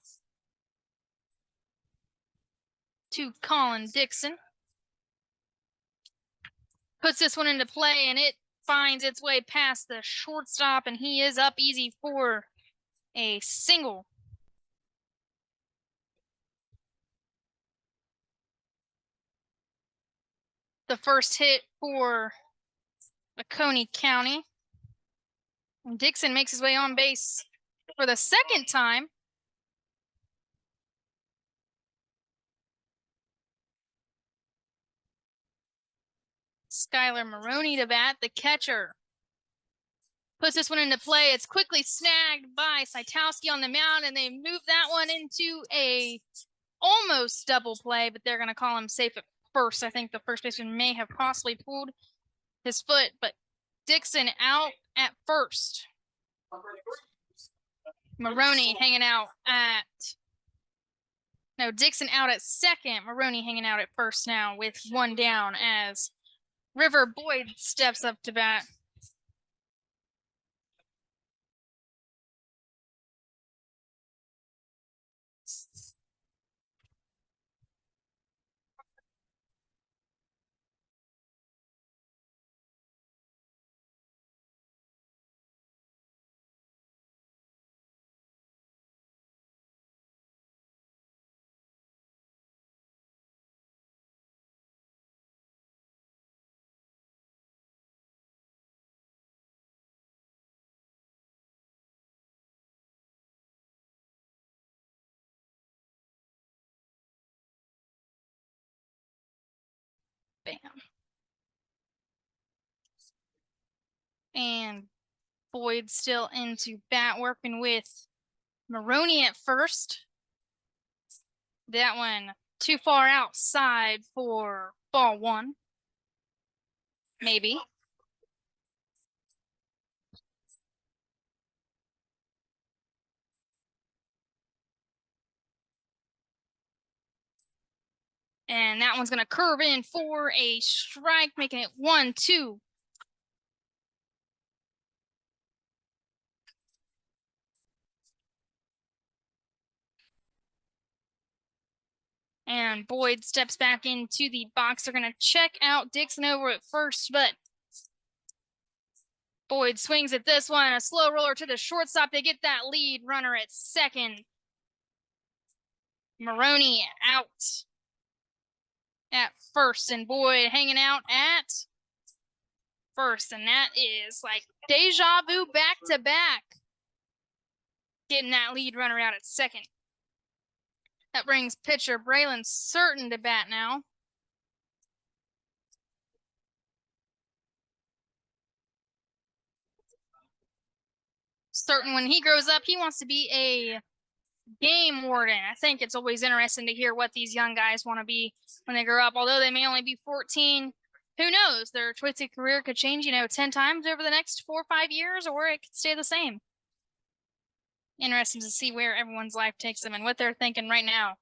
to Colin Dixon. Puts this one into play, and it finds its way past the shortstop, and he is up easy for a single. The first hit for Oconee County. And Dixon makes his way on base for the second time. Skylar Maroney to bat, the catcher. Puts this one into play. It's quickly snagged by Saitowski on the mound, and they move that one into a almost double play, but they're going to call him safe at first. I think the first baseman may have possibly pulled his foot, but Dixon out at first. Maroney hanging out at... No, Dixon out at second. Maroney hanging out at first now with one down as River Boyd steps up to bat. Bam. And Boyd still into bat, working with Maroney at first. That one too far outside for ball one. Maybe. And that one's going to curve in for a strike, making it 1-2. And Boyd steps back into the box. They're going to check out Dixon over at first, but Boyd swings at this one. A slow roller to the shortstop. They get that lead runner at second. Maroney out at first, and Boyd hanging out at first. And that is like deja vu back to back. Getting that lead runner out at second. That brings pitcher Braylon Certain to bat now. Certain, when he grows up, he wants to be a game warden. I think it's always interesting to hear what these young guys want to be when they grow up. Although they may only be 14, who knows? Their twisted career could change, 10 times over the next 4 or 5 years, or it could stay the same. Interesting to see where everyone's life takes them and what they're thinking right now.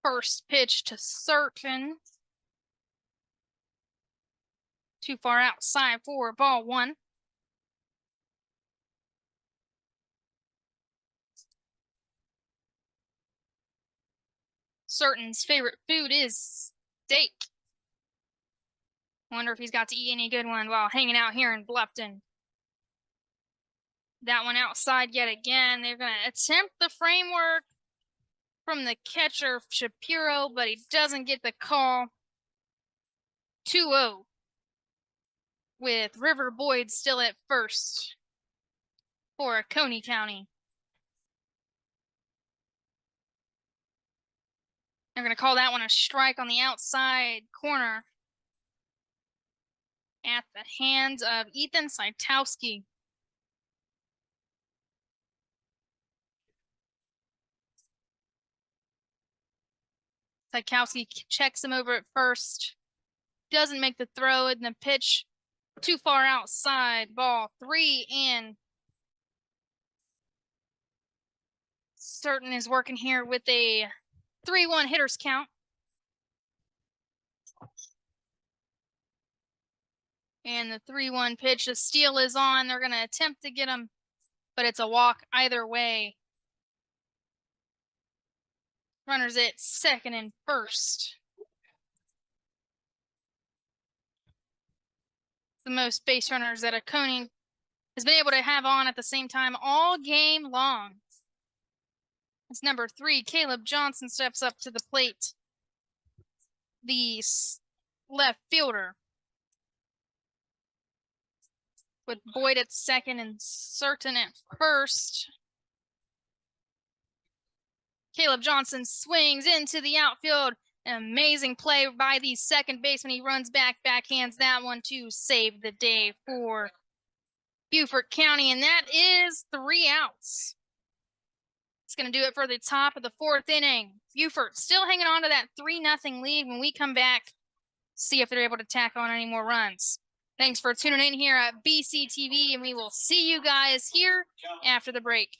First pitch to Certain. Too far outside for ball one. Certain's favorite food is steak. Wonder if he's got to eat any good one while hanging out here in Bluffton. That one outside yet again. They're going to attempt the framework from the catcher, Shapiro, but he doesn't get the call. 2-0 with River Boyd still at first for Oconee County. They're going to call that one a strike on the outside corner at the hands of Ethan Saitowski. Saitowski checks him over at first. Doesn't make the throw, and the pitch too far outside. Ball 3 in. Certain is working here with a 3-1 hitters count. And the 3-1 pitch, the steal is on. They're going to attempt to get him, but it's a walk either way. Runners at second and first. The most base runners that Oconee has been able to have on at the same time all game long. It's number 3, Caleb Johnson, steps up to the plate. The left fielder. With Boyd at second and Certain at first. Caleb Johnson swings into the outfield. An amazing play by the second baseman. He runs back, backhands that one to save the day for Beaufort County, and that is 3 outs. It's going to do it for the top of the 4th inning. Beaufort still hanging on to that 3-0 lead. When we come back, see if they're able to tack on any more runs. Thanks for tuning in here at BCTV, and we will see you guys here after the break.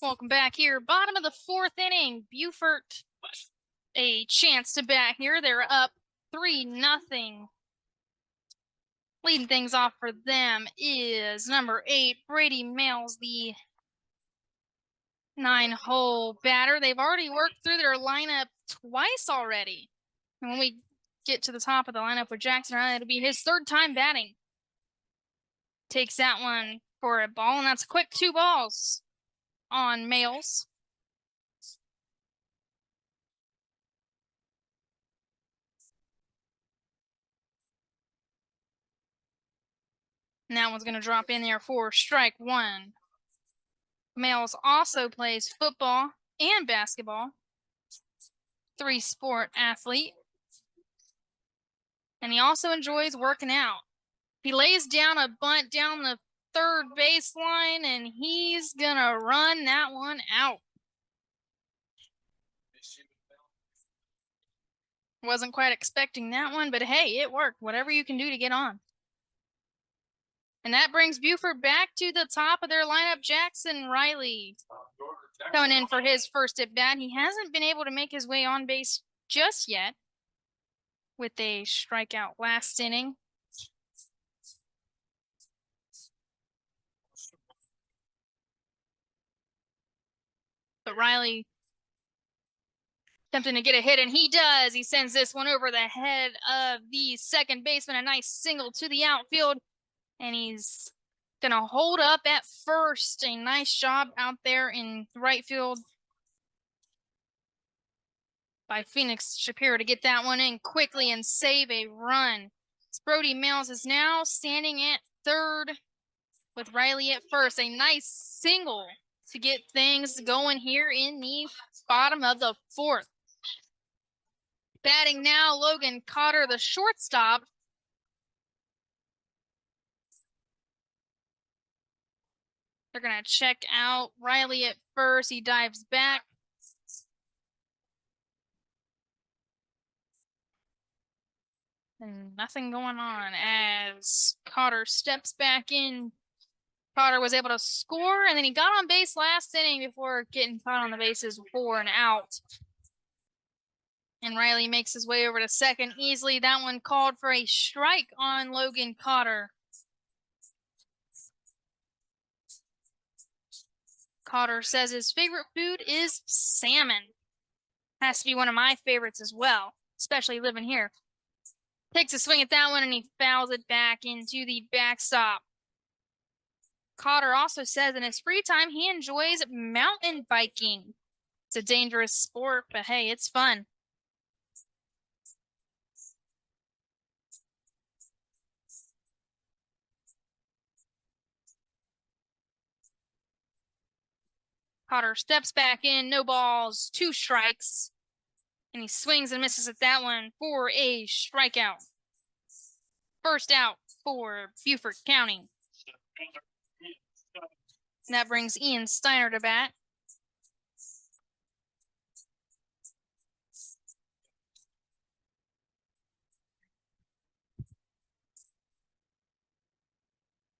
Welcome back here. Bottom of the 4th inning. Beaufort a chance to bat here. They're up 3-0. Leading things off for them is number 8, Brady Males, the 9-hole batter. They've already worked through their lineup twice already. And when we get to the top of the lineup with Jackson, it'll be his 3rd time batting. Takes that one for a ball, and that's a quick 2 balls on Males. And that one's going to drop in there for strike one. Males also plays football and basketball. 3-sport athlete. And he also enjoys working out. He lays down a bunt down the third baseline, and he's going to run that one out. Wasn't quite expecting that one, but hey, it worked. Whatever you can do to get on. And that brings Beaufort back to the top of their lineup. Jackson Riley coming in for his first at bat. He hasn't been able to make his way on base just yet with a strikeout last inning. But Riley attempting to get a hit, and he does. He sends this one over the head of the second baseman. A nice single to the outfield, and he's going to hold up at first. A nice job out there in right field by Phoenix Shapiro to get that one in quickly and save a run. Brody Mills is now standing at third with Riley at first. A nice single to get things going here in the bottom of the fourth. Batting now, Logan Cotter, the shortstop. They're going to check out Riley at first. He dives back. And nothing going on as Cotter steps back in. Cotter was able to score, and then he got on base last inning before getting caught on the bases for an out. And Riley makes his way over to second easily. That one called for a strike on Logan Cotter. Cotter says his favorite food is salmon. Has to be one of my favorites as well, especially living here. Takes a swing at that one, and he fouls it back into the backstop. Cotter also says in his free time he enjoys mountain biking. It's a dangerous sport, but hey, it's fun. Cotter steps back in, no balls, 2 strikes. And he swings and misses at that one for a strikeout. First out for Beaufort County. And that brings Ian Steiner to bat.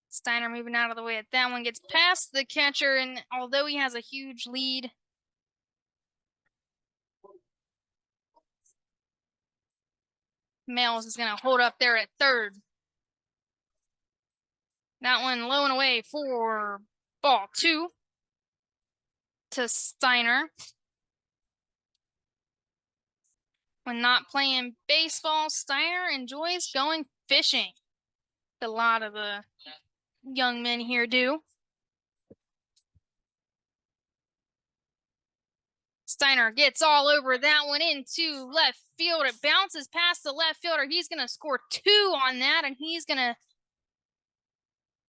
Steiner moving out of the way at that one, gets past the catcher, and although he has a huge lead, Mills is going to hold up there at third. That one low and away for ball 2 to Steiner. When not playing baseball, Steiner enjoys going fishing. A lot of the young men here do. Steiner gets all over that one into left field. It bounces past the left fielder. He's going to score 2 on that, and he's going to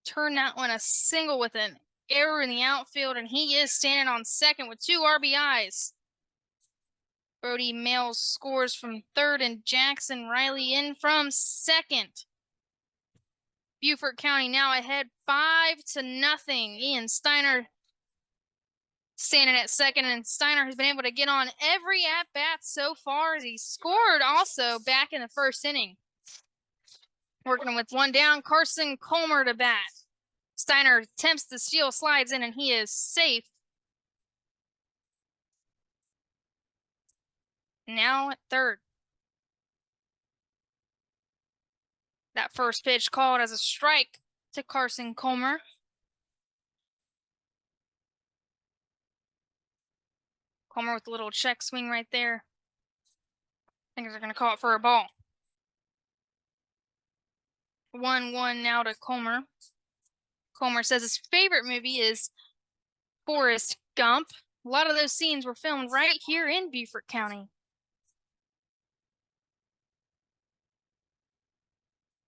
turn that one a single with an error in the outfield, and he is standing on second with 2 RBIs. Brody Mills scores from third, and Jackson Riley in from second. Beaufort County now ahead 5-0. Ian Steiner standing at second, and Steiner has been able to get on every at-bat so far as he scored also back in the first inning. Working with 1 down, Carson Colmer to bat. Steiner attempts the steal, slides in, and he is safe. Now at third. That first pitch called as a strike to Carson Colmer. Colmer with a little check swing right there. I think they're going to call it for a ball. 1-1 now to Colmer. Colmer says his favorite movie is Forrest Gump. A lot of those scenes were filmed right here in Beaufort County.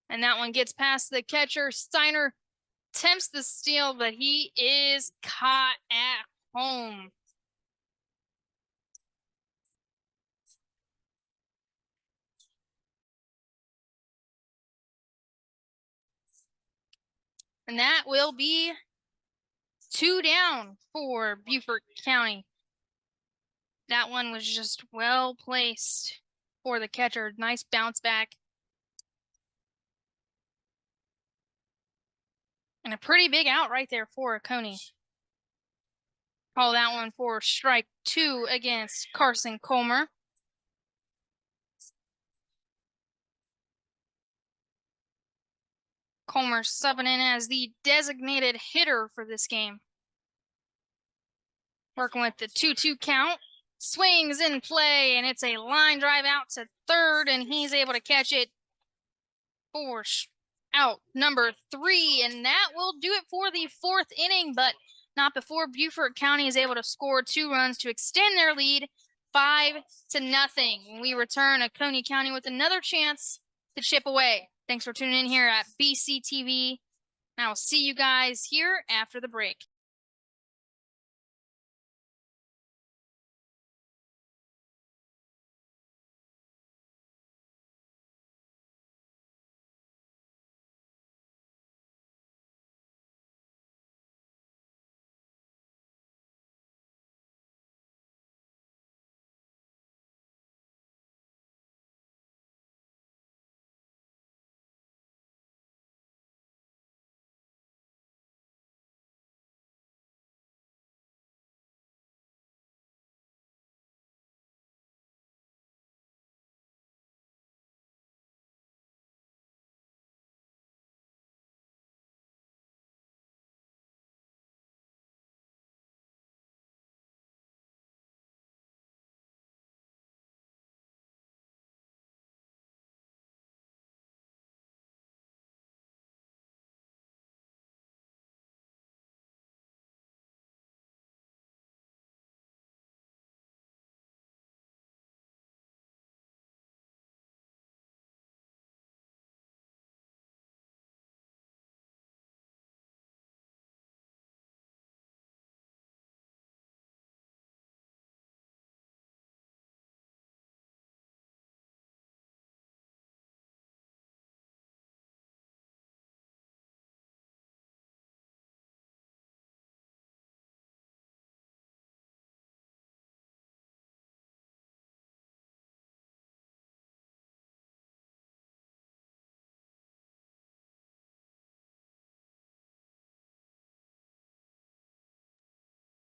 And that one gets past the catcher. Steiner attempts the steal, but he is caught at home. And that will be 2 down for Beaufort County. That one was just well placed for the catcher. Nice bounce back. And a pretty big out right there for Oconee. Call that one for strike 2 against Carson Colmer. Colmer subbing in as the designated hitter for this game. Working with the 2-2 count. Swings in play, and it's a line drive out to third, and he's able to catch it for out number 3. And that will do it for the 4th inning, but not before Beaufort County is able to score 2 runs to extend their lead 5-0. When we return, Oconee County with another chance to chip away. Thanks for tuning in here at BCTV. And I will see you guys here after the break.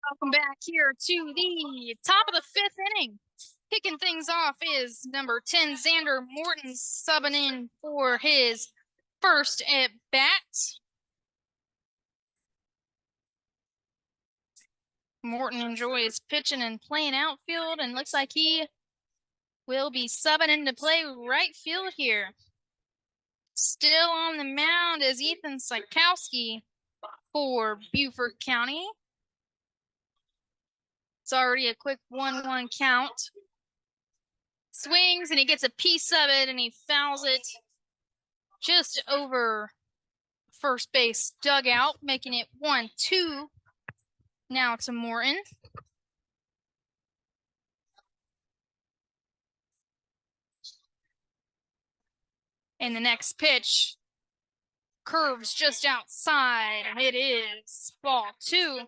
Welcome back here to the top of the 5th inning. Kicking things off is number 10, Xander Morton, subbing in for his first at bat. Morton enjoys pitching and playing outfield, and looks like he will be subbing into play right field here. Still on the mound is Ethan Sikowski for Beaufort County. It's already a quick 1-1 count. Swings, and he gets a piece of it, and he fouls it just over first base dugout, making it 1-2 now to Morton. And the next pitch curves just outside, and it is ball 2.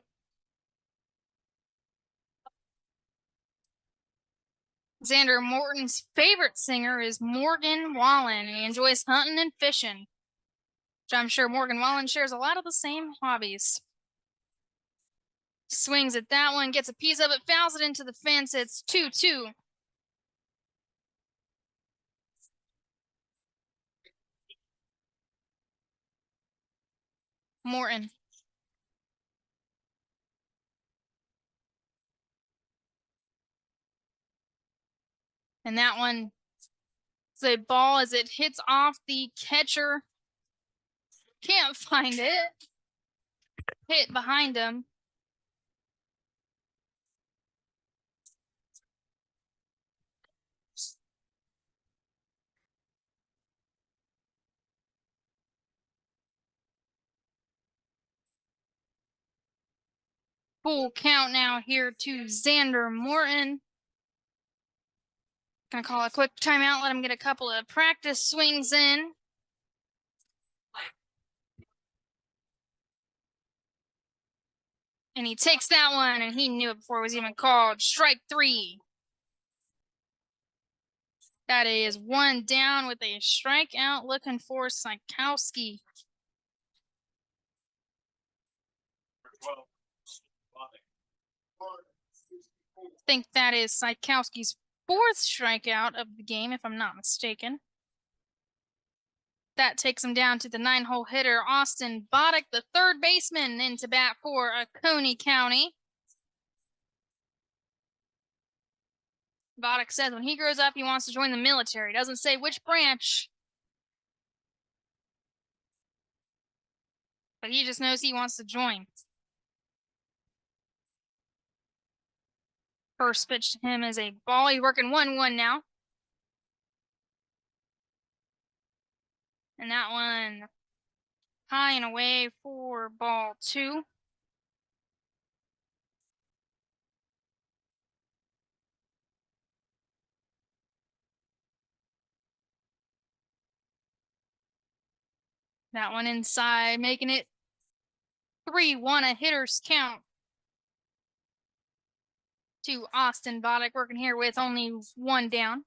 Xander Morton's favorite singer is Morgan Wallen. He enjoys hunting and fishing, which I'm sure Morgan Wallen shares a lot of the same hobbies. Swings at that one, gets a piece of it, fouls it into the fence. It's 2-2. Morton. And that one is a ball as it hits off the catcher. Can't find it. Hit behind him. Full count now here to Xander Morton. Gonna call a quick timeout, let him get a couple of practice swings in. And he takes that one, and he knew it before it was even called. Strike 3. That is one down with a strikeout, looking for Sikowski. I think that is Sikowski's 4th strikeout of the game, if I'm not mistaken. That takes him down to the 9-hole hitter, Austin Boddick, the 3rd baseman, into bat for Oconee County. Boddick says when he grows up, he wants to join the military. Doesn't say which branch, but he just knows he wants to join. First pitch to him is a ball. He's working 1-1 now. And that one high and away for ball 2. That one inside, making it 3-1, a hitter's count to Austin Boddick, working here with only 1 down.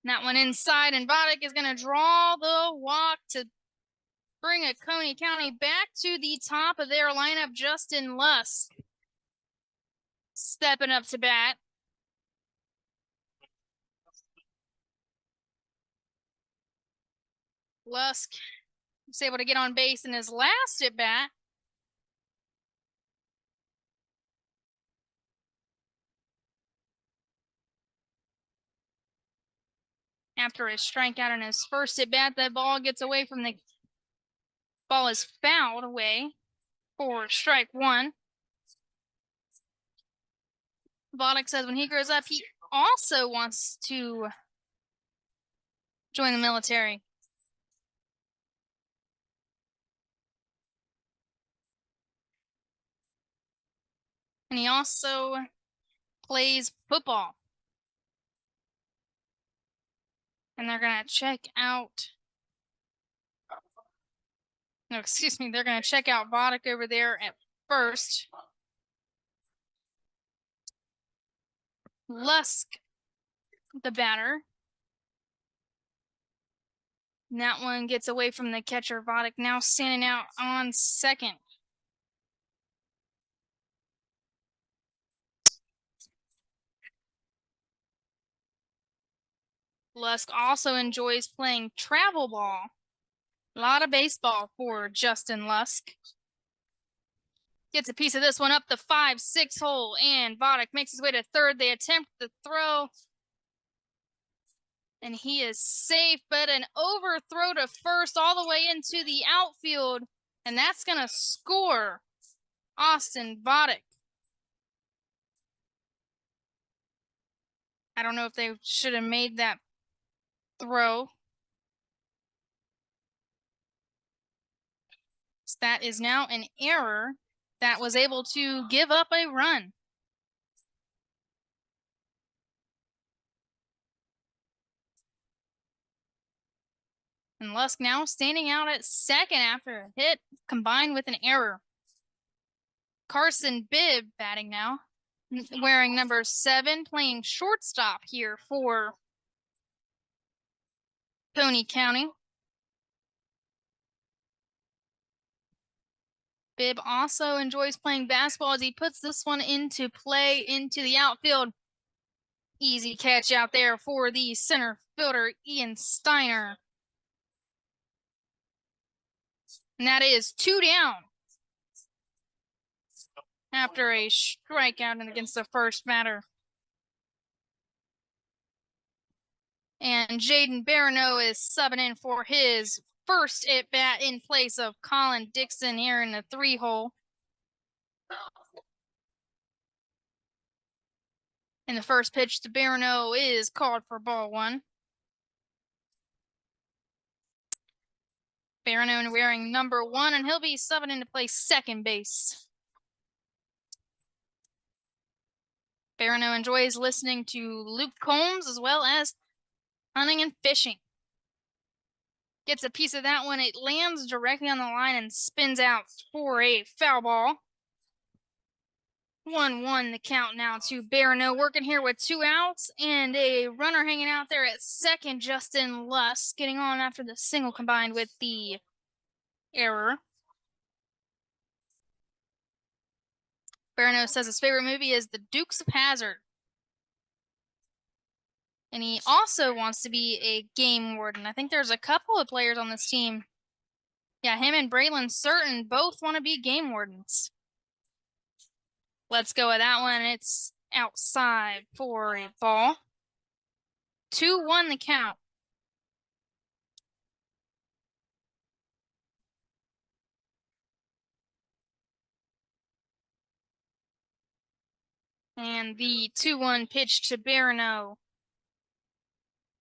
And that one inside, and Boddick is going to draw the walk to bring Oconee County back to the top of their lineup. Justin Lusk stepping up to bat. Lusk was able to get on base in his last at bat. After a strikeout in his first at bat, that ball gets away from the ball is fouled away for strike 1. Boddick says when he grows up, he also wants to join the military. And he also plays football. And they're going to check out. No, excuse me. They're going to check out Boddick over there at first. Lusk, the batter. And that one gets away from the catcher. Boddick now standing out on second. Lusk also enjoys playing travel ball. A lot of baseball for Justin Lusk. Gets a piece of this one up the 5-6 hole, and Boddick makes his way to third. They attempt the throw, and he is safe, but an overthrow to first all the way into the outfield, and that's going to score Austin Boddick. I don't know if they should have made that throw. That is now an error that was able to give up a run. And Lusk now standing out at second after a hit combined with an error. Carson Bibb batting now, wearing number 7, playing shortstop here for Oconee County. Bibb also enjoys playing basketball as he puts this one into play into the outfield. Easy catch out there for the center fielder, Ian Steiner. And that is 2 down after a strikeout against the first batter. And Jaden Barano is subbing in for his first at-bat in place of Colin Dixon here in the 3-hole. And the first pitch to Barano is called for ball 1. Barano wearing number 1, and he'll be subbing into play second base. Barano enjoys listening to Luke Combs as well as hunting and fishing. Gets a piece of that one. It lands directly on the line and spins out for a foul ball. 1-1 the count now to Barano, working here with 2 outs and a runner hanging out there at second. Justin Luss getting on after the single combined with the error. Barano says his favorite movie is The Dukes of Hazzard. And he also wants to be a game warden. I think there's a couple of players on this team. Yeah, him and Braylon Certain both want to be game wardens. Let's go with that one. It's outside for a ball. 2-1 the count. And the 2-1 pitch to Barano.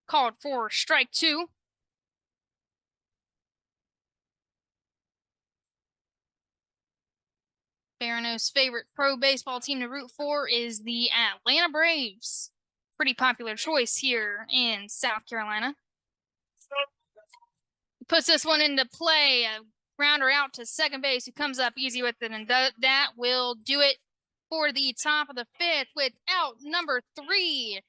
Called for strike 2. Barano's favorite pro baseball team to root for is the Atlanta Braves. Pretty popular choice here in South Carolina. Puts this one into play. A grounder out to second base, who comes up easy with it, and that will do it for the top of the 5th with out number 3.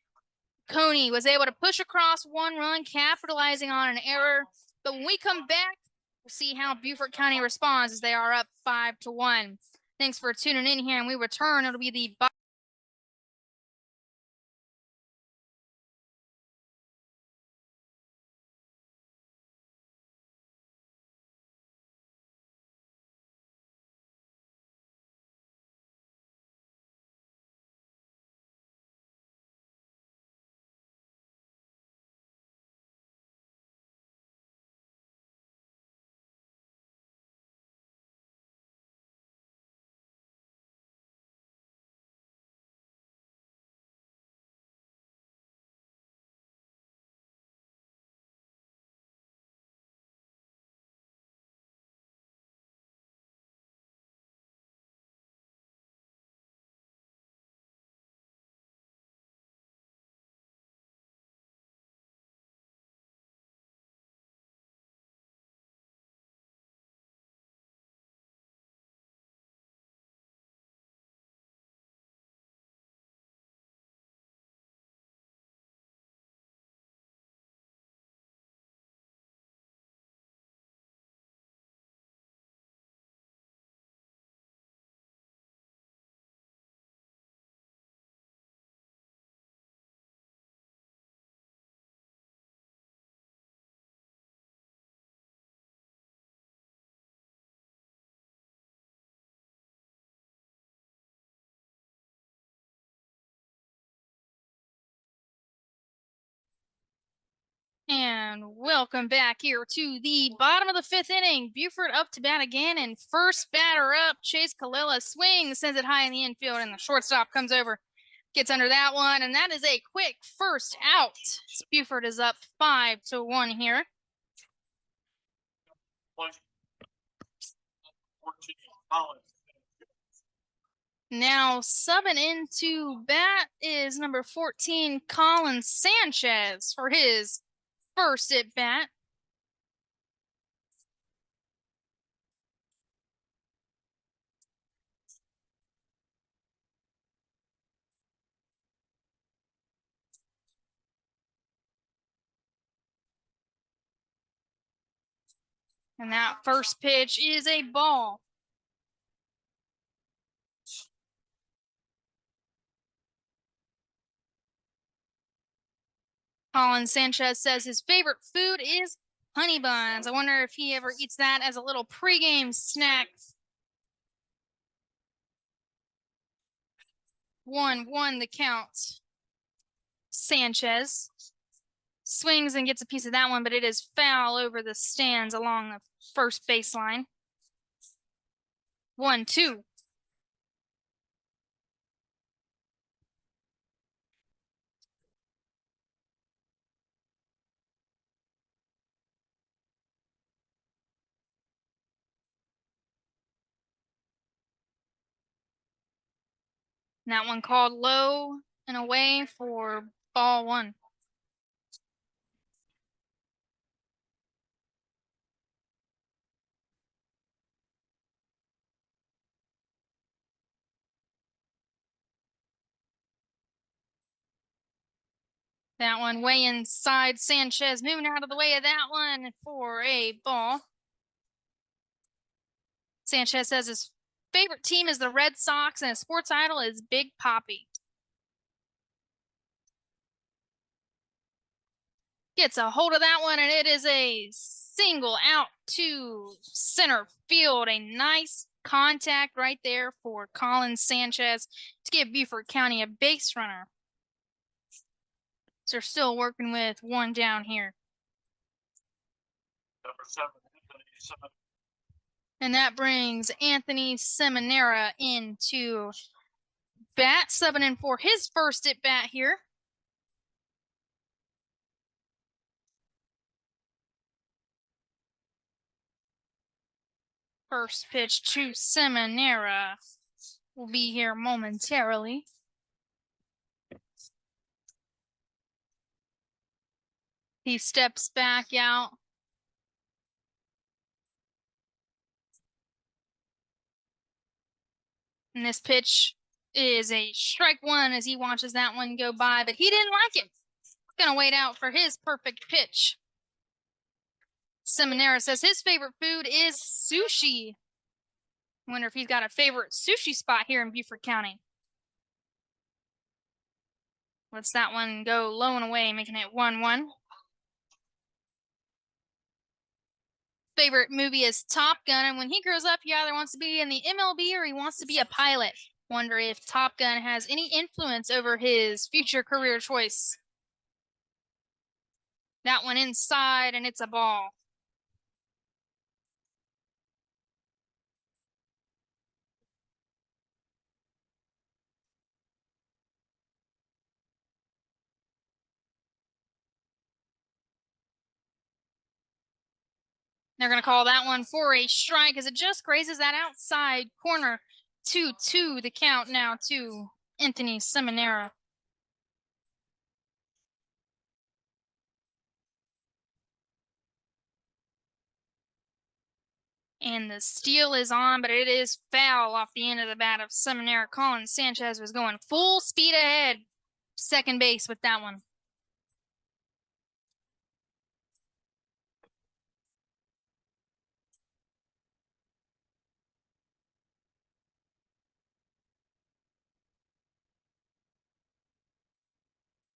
Oconee was able to push across 1 run, capitalizing on an error. But when we come back, we'll see how Beaufort County responds as they are up 5-1. Thanks for tuning in here, and we return. It'll be the And welcome back here to the bottom of the 5th inning. Beaufort up to bat again, and first batter up, Chase Kalila swings, sends it high in the infield, and the shortstop comes over, gets under that one, and that is a quick first out. Beaufort is up 5-1 here. Now subbing into bat is number 14, Colin Sanchez, for his first at bat. And that first pitch is a ball. Colin Sanchez says his favorite food is honey buns. I wonder if he ever eats that as a little pregame snack. 1-1 the count. Sanchez swings and gets a piece of that one, but it is foul over the stands along the first baseline. 1-2. And that one called low and away for ball one. That one way inside. Sanchez moving out of the way of that one for a ball. Sanchez says his favorite team is the Red Sox and his sports idol is Big Papi. Gets a hold of that one, and it is a single out to center field. A nice contact right there for Colin Sanchez to give Beaufort County a base runner. So they're still working with one down here. Number 7, and that brings Anthony Seminara into bat, 7 for his first at bat here. First pitch to Seminara will be here momentarily. He steps back out. And this pitch is a strike one as he watches that one go by, but he didn't like it. Gonna wait out for his perfect pitch. Seminara says his favorite food is sushi. Wonder if he's got a favorite sushi spot here in Beaufort County. Lets that one go low and away, making it 1-1. Favorite movie is Top Gun, and when he grows up, he either wants to be in the MLB or he wants to be a pilot. Wonder if Top Gun has any influence over his future career choice. That one inside, and it's a ball. They're going to call that one for a strike as it just grazes that outside corner. 2-2 the count now to Anthony Seminara. And the steal is on, but it is foul off the end of the bat of Seminara. Colin Sanchez was going full speed ahead. Second base with that one.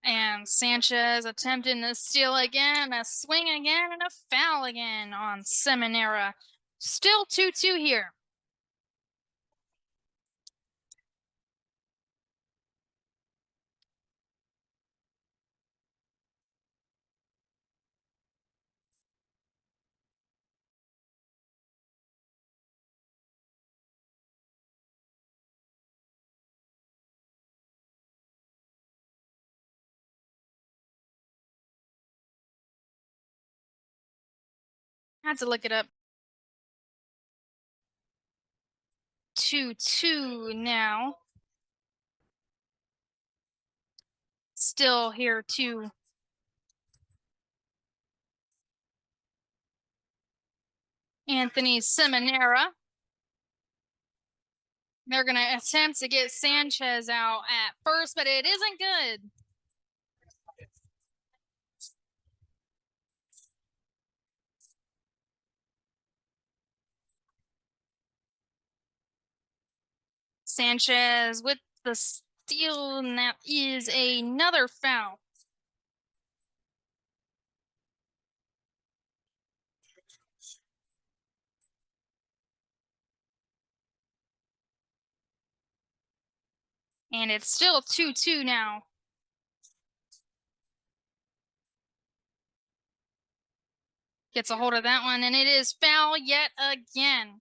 And Sanchez attempting to steal again, a swing again, and a foul again on Seminara. Still 2-2 here. I had to look it up. 2-2 now. Still here to Anthony Seminara. They're going to attempt to get Sanchez out at first, but it isn't good. Sanchez with the steal, and that is another foul. And it's still 2-2 now. Gets a hold of that one, and it is foul yet again.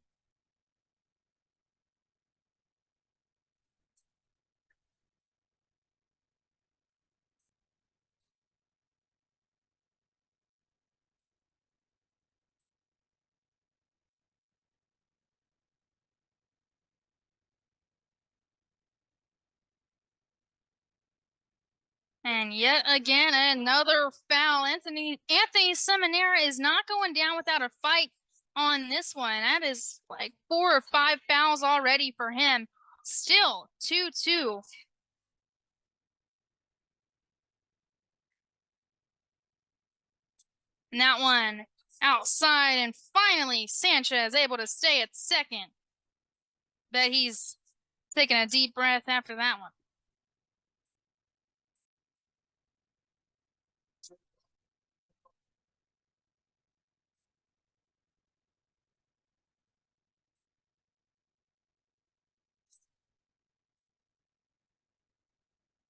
And yet again, another foul. Anthony Seminara is not going down without a fight on this one. That is like 4 or 5 fouls already for him. Still 2-2. And that one outside, and finally Sanchez able to stay at second. Bet he's taking a deep breath after that one.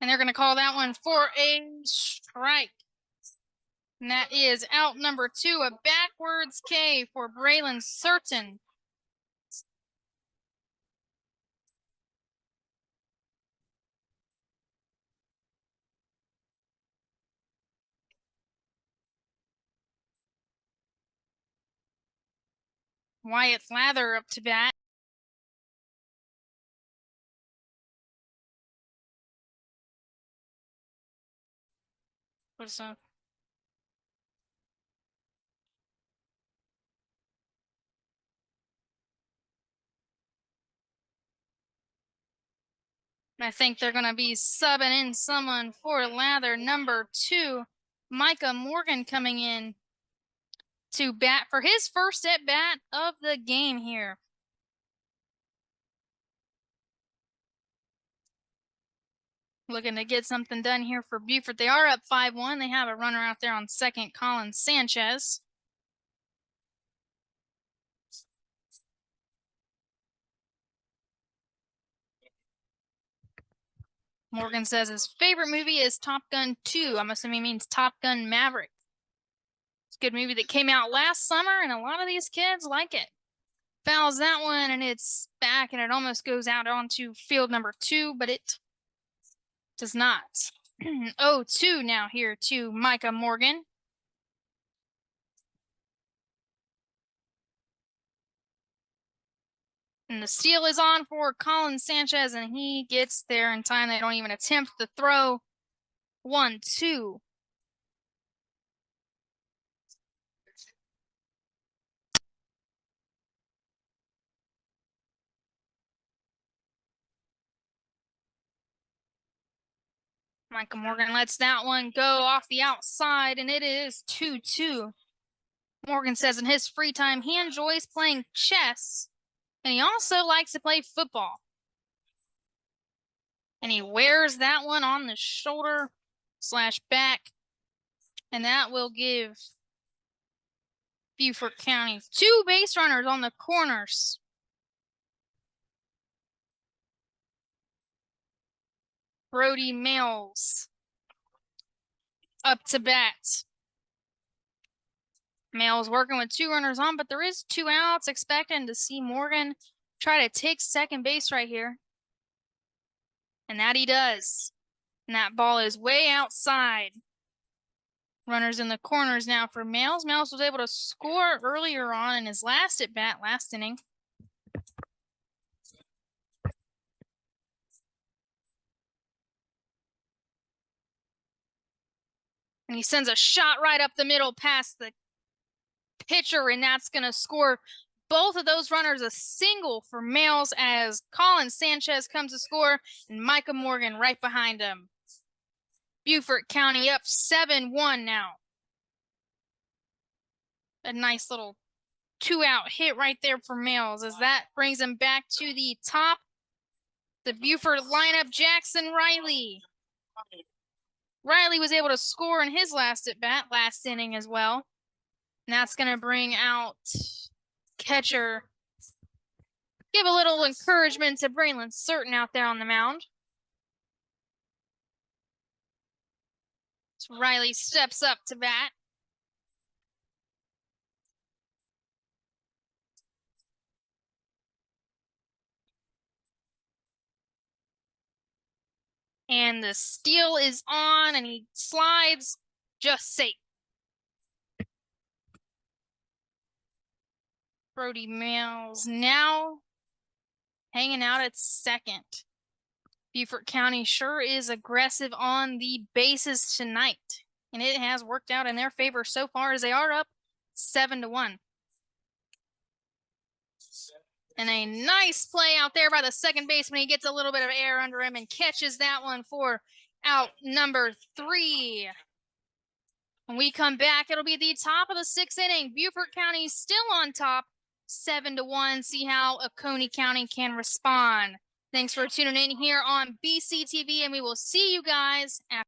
And they're going to call that one for a strike. And that is out number 2, a backwards K for Braylon Certain. Wyatt Lather up to bat. What's up? I think they're going to be subbing in someone for Lather. Number 2, Micah Morgan coming in to bat for his first at bat of the game here. Looking to get something done here for Beaufort. They are up 5-1. They have a runner out there on second, Colin Sanchez. Morgan says his favorite movie is Top Gun 2. I'm assuming he means Top Gun Maverick. It's a good movie that came out last summer, and a lot of these kids like it. Fouls that one, and it's back, and it almost goes out onto field number 2, but it does not. 0-2 now here to Micah Morgan. And the steal is on for Colin Sanchez, and he gets there in time. They don't even attempt the throw. 1-2. Micah Morgan lets that one go off the outside, and it is 2-2. Morgan says in his free time, he enjoys playing chess, and he also likes to play football. And he wears that one on the shoulder / back, and that will give Beaufort County 2 base runners on the corners. Brody Mills up to bat. Mills working with 2 runners on, but there is 2 outs. Expecting to see Morgan try to take second base right here. And that he does. And that ball is way outside. Runners in the corners now for Mills. Mills was able to score earlier on in his last at bat, last inning. And he sends a shot right up the middle past the pitcher, and that's going to score both of those runners a single for Mills as Colin Sanchez comes to score, and Micah Morgan right behind him. Beaufort County up 7-1 now. A nice little 2-out hit right there for Mills as that brings him back to the top. The Beaufort lineup, Jackson Riley. Riley was able to score in his last at bat, last inning as well. And that's going to bring out catcher. Give a little encouragement to Braylon Certain out there on the mound. So Riley steps up to bat. And the steal is on, and he slides just safe. Brody Mills now hanging out at second. Beaufort County sure is aggressive on the bases tonight, and it has worked out in their favor so far as they are up 7-1. And a nice play out there by the second baseman. He gets a little bit of air under him and catches that one for out number 3. When we come back, it'll be the top of the 6th inning. Beaufort County still on top, 7-1. See how Oconee County can respond. Thanks for tuning in here on BCTV, and we will see you guys after.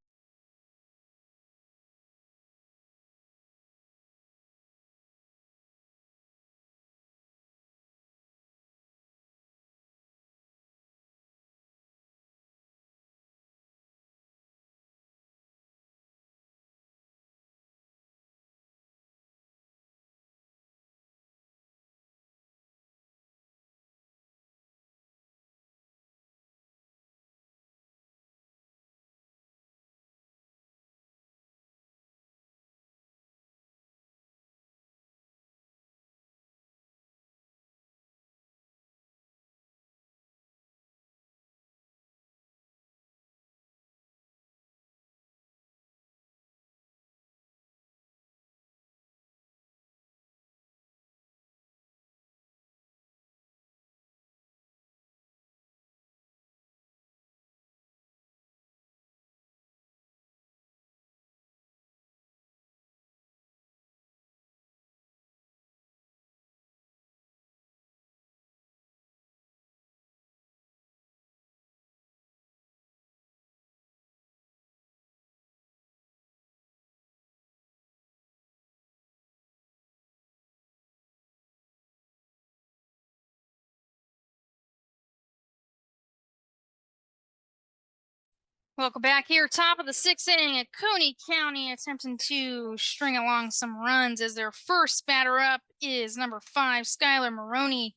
Welcome back here, top of the 6th inning. Oconee County attempting to string along some runs as their first batter up is number 5, Skylar Maroney,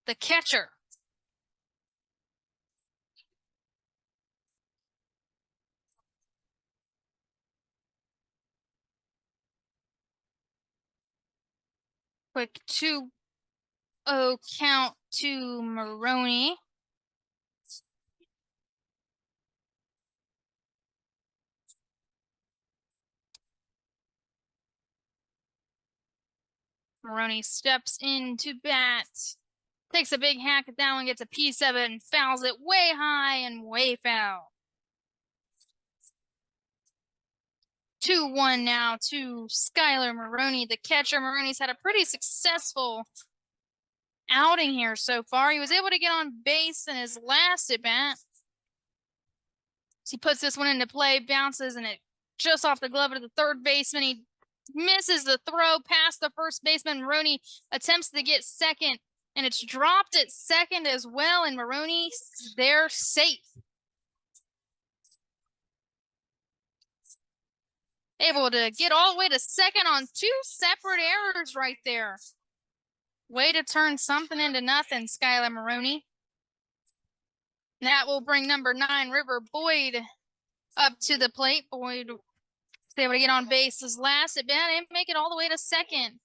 the catcher. Quick 2-0 count to Maroney. Maroney steps in to bat, takes a big hack at that one, gets a piece of it, and fouls it way high and way foul. 2-1 now to Skylar Maroney, the catcher. Maroney's had a pretty successful outing here so far. He was able to get on base in his last at bat. He puts this one into play, bounces, and it just off the glove of the third baseman. He misses the throw past the first baseman. Maroney attempts to get second, and it's dropped at second as well, and Maroney, they're safe. Able to get all the way to second on 2 separate errors right there. Way to turn something into nothing, Skylar Maroney. And that will bring number 9, River Boyd, up to the plate. Boyd was able to get on base his last at bat and make it all the way to second.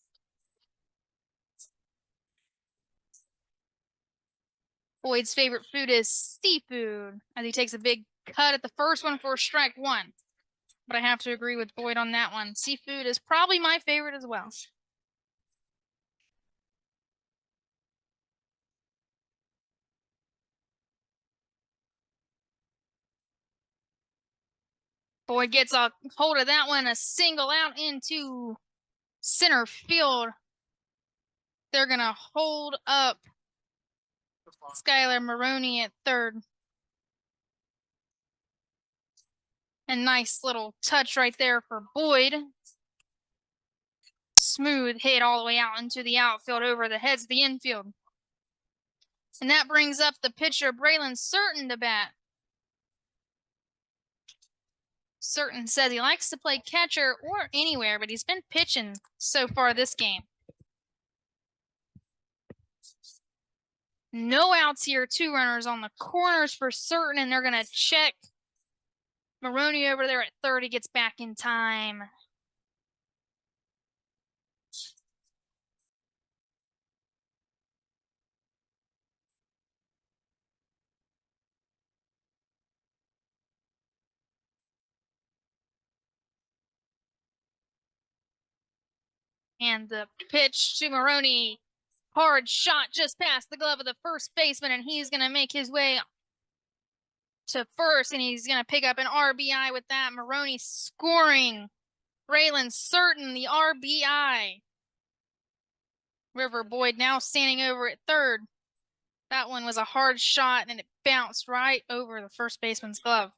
Boyd's favorite food is seafood, as he takes a big cut at the first one for strike 1. But I have to agree with Boyd on that one. Seafood is probably my favorite as well. Boyd gets a hold of that one, a single out into center field. They're going to hold up Skylar Maroney at third. A nice little touch right there for Boyd. Smooth hit all the way out into the outfield over the heads of the infield. And that brings up the pitcher, Braylon Certain, to bat. Certain says he likes to play catcher or anywhere, but he's been pitching so far this game. No outs here, 2 runners on the corners for Certain, and they're going to check Maroney over there at third. He gets back in time. And the pitch to Maroney. Hard shot just past the glove of the first baseman, and he's going to make his way to first, and he's going to pick up an RBI with that. Maroney scoring. Braylon Certain, the RBI. River Boyd now standing over at third. That one was a hard shot, and it bounced right over the first baseman's glove.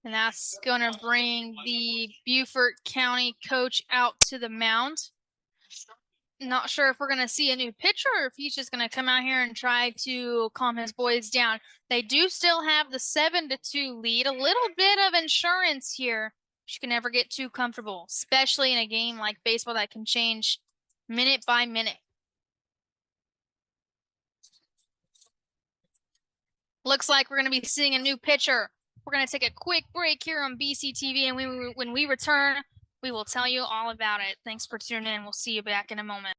And that's going to bring the Beaufort County coach out to the mound. Not sure if we're going to see a new pitcher or if he's just going to come out here and try to calm his boys down. They do still have the 7-2 lead. A little bit of insurance here. You can never get too comfortable, especially in a game like baseball that can change minute by minute. Looks like we're going to be seeing a new pitcher. We're going to take a quick break here on BCTV, and when we return, we will tell you all about it. Thanks for tuning in. We'll see you back in a moment.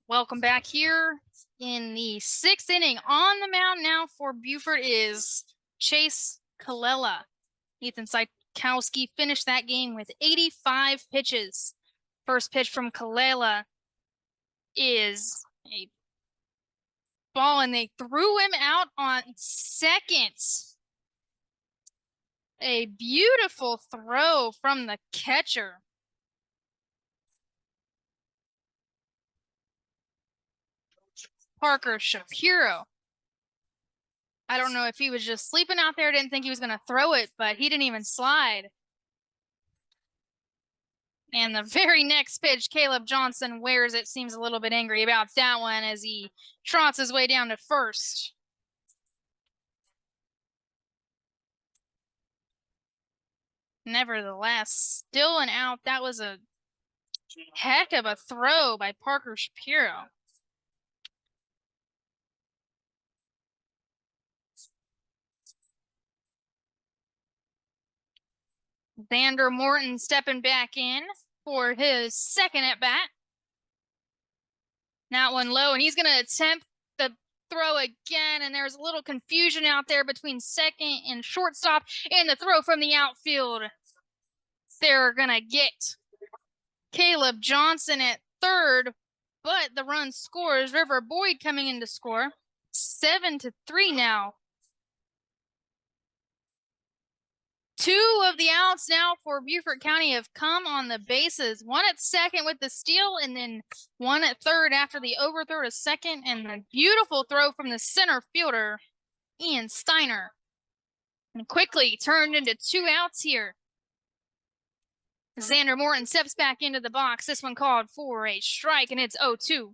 Welcome back here in the 6th inning. On the mound now for Beaufort is Chase Kalela. Ethan Sikowski finished that game with 85 pitches. First pitch from Kalela is a ball, and they threw him out on second. A beautiful throw from the catcher. Parker Shapiro. I don't know if he was just sleeping out there, didn't think he was going to throw it, but he didn't even slide. And the very next pitch, Caleb Johnson wears it, seems a little bit angry about that one as he trots his way down to first. Nevertheless, still an out. That was a heck of a throw by Parker Shapiro. Xander Morton stepping back in for his second at bat. That one low, and he's going to attempt the throw again, and there's a little confusion out there between second and shortstop, and the throw from the outfield. They're going to get Caleb Johnson at third, but the run scores. River Boyd coming in to score. 7-3 now. Two of the outs now for Beaufort County have come on the bases. One at second with the steal, and then one at third after the overthrow to second, and the beautiful throw from the center fielder, Ian Steiner. And quickly turned into two outs here. Xander Morton steps back into the box. This one called for a strike, and it's 0-2.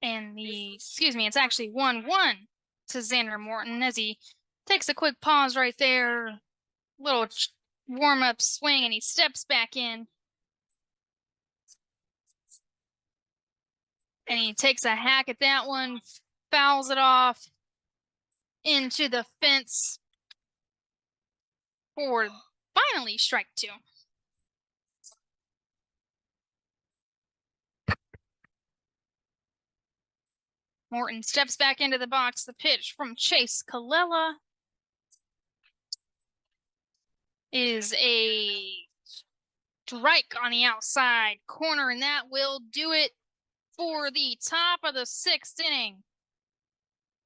And it's actually 1-1 to Xander Morton as he takes a quick pause right there. Little warm-up swing, and he steps back in. And he takes a hack at that one, fouls it off into the fence for finally strike 2. Morton steps back into the box. The pitch from Chase Kallela is a strike on the outside corner, and that will do it for the top of the 6th inning.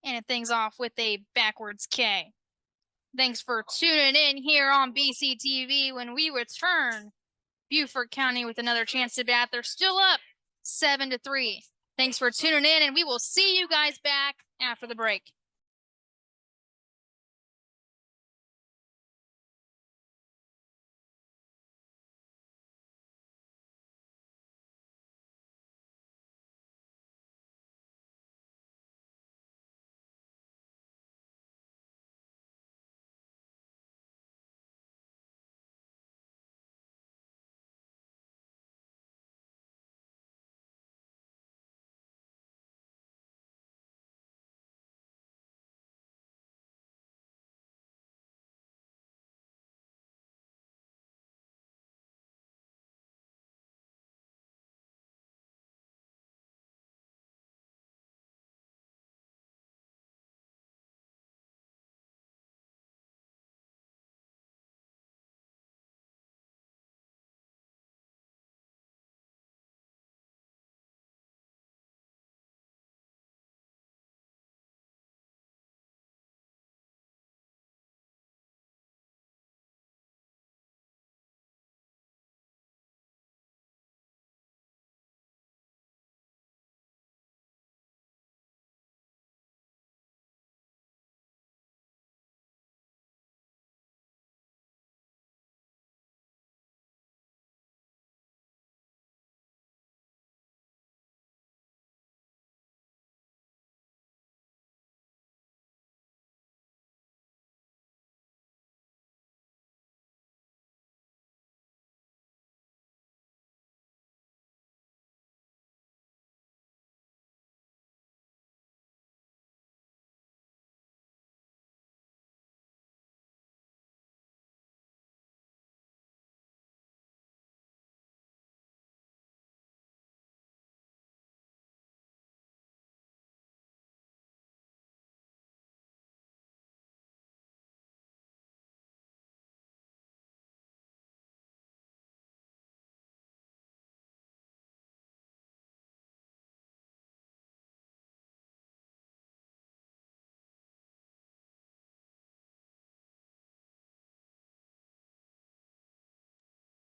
And it things off with a backwards K. Thanks for tuning in here on BCTV. When we return, Beaufort County with another chance to bat. They're still up 7-3. Thanks for tuning in, and we will see you guys back after the break.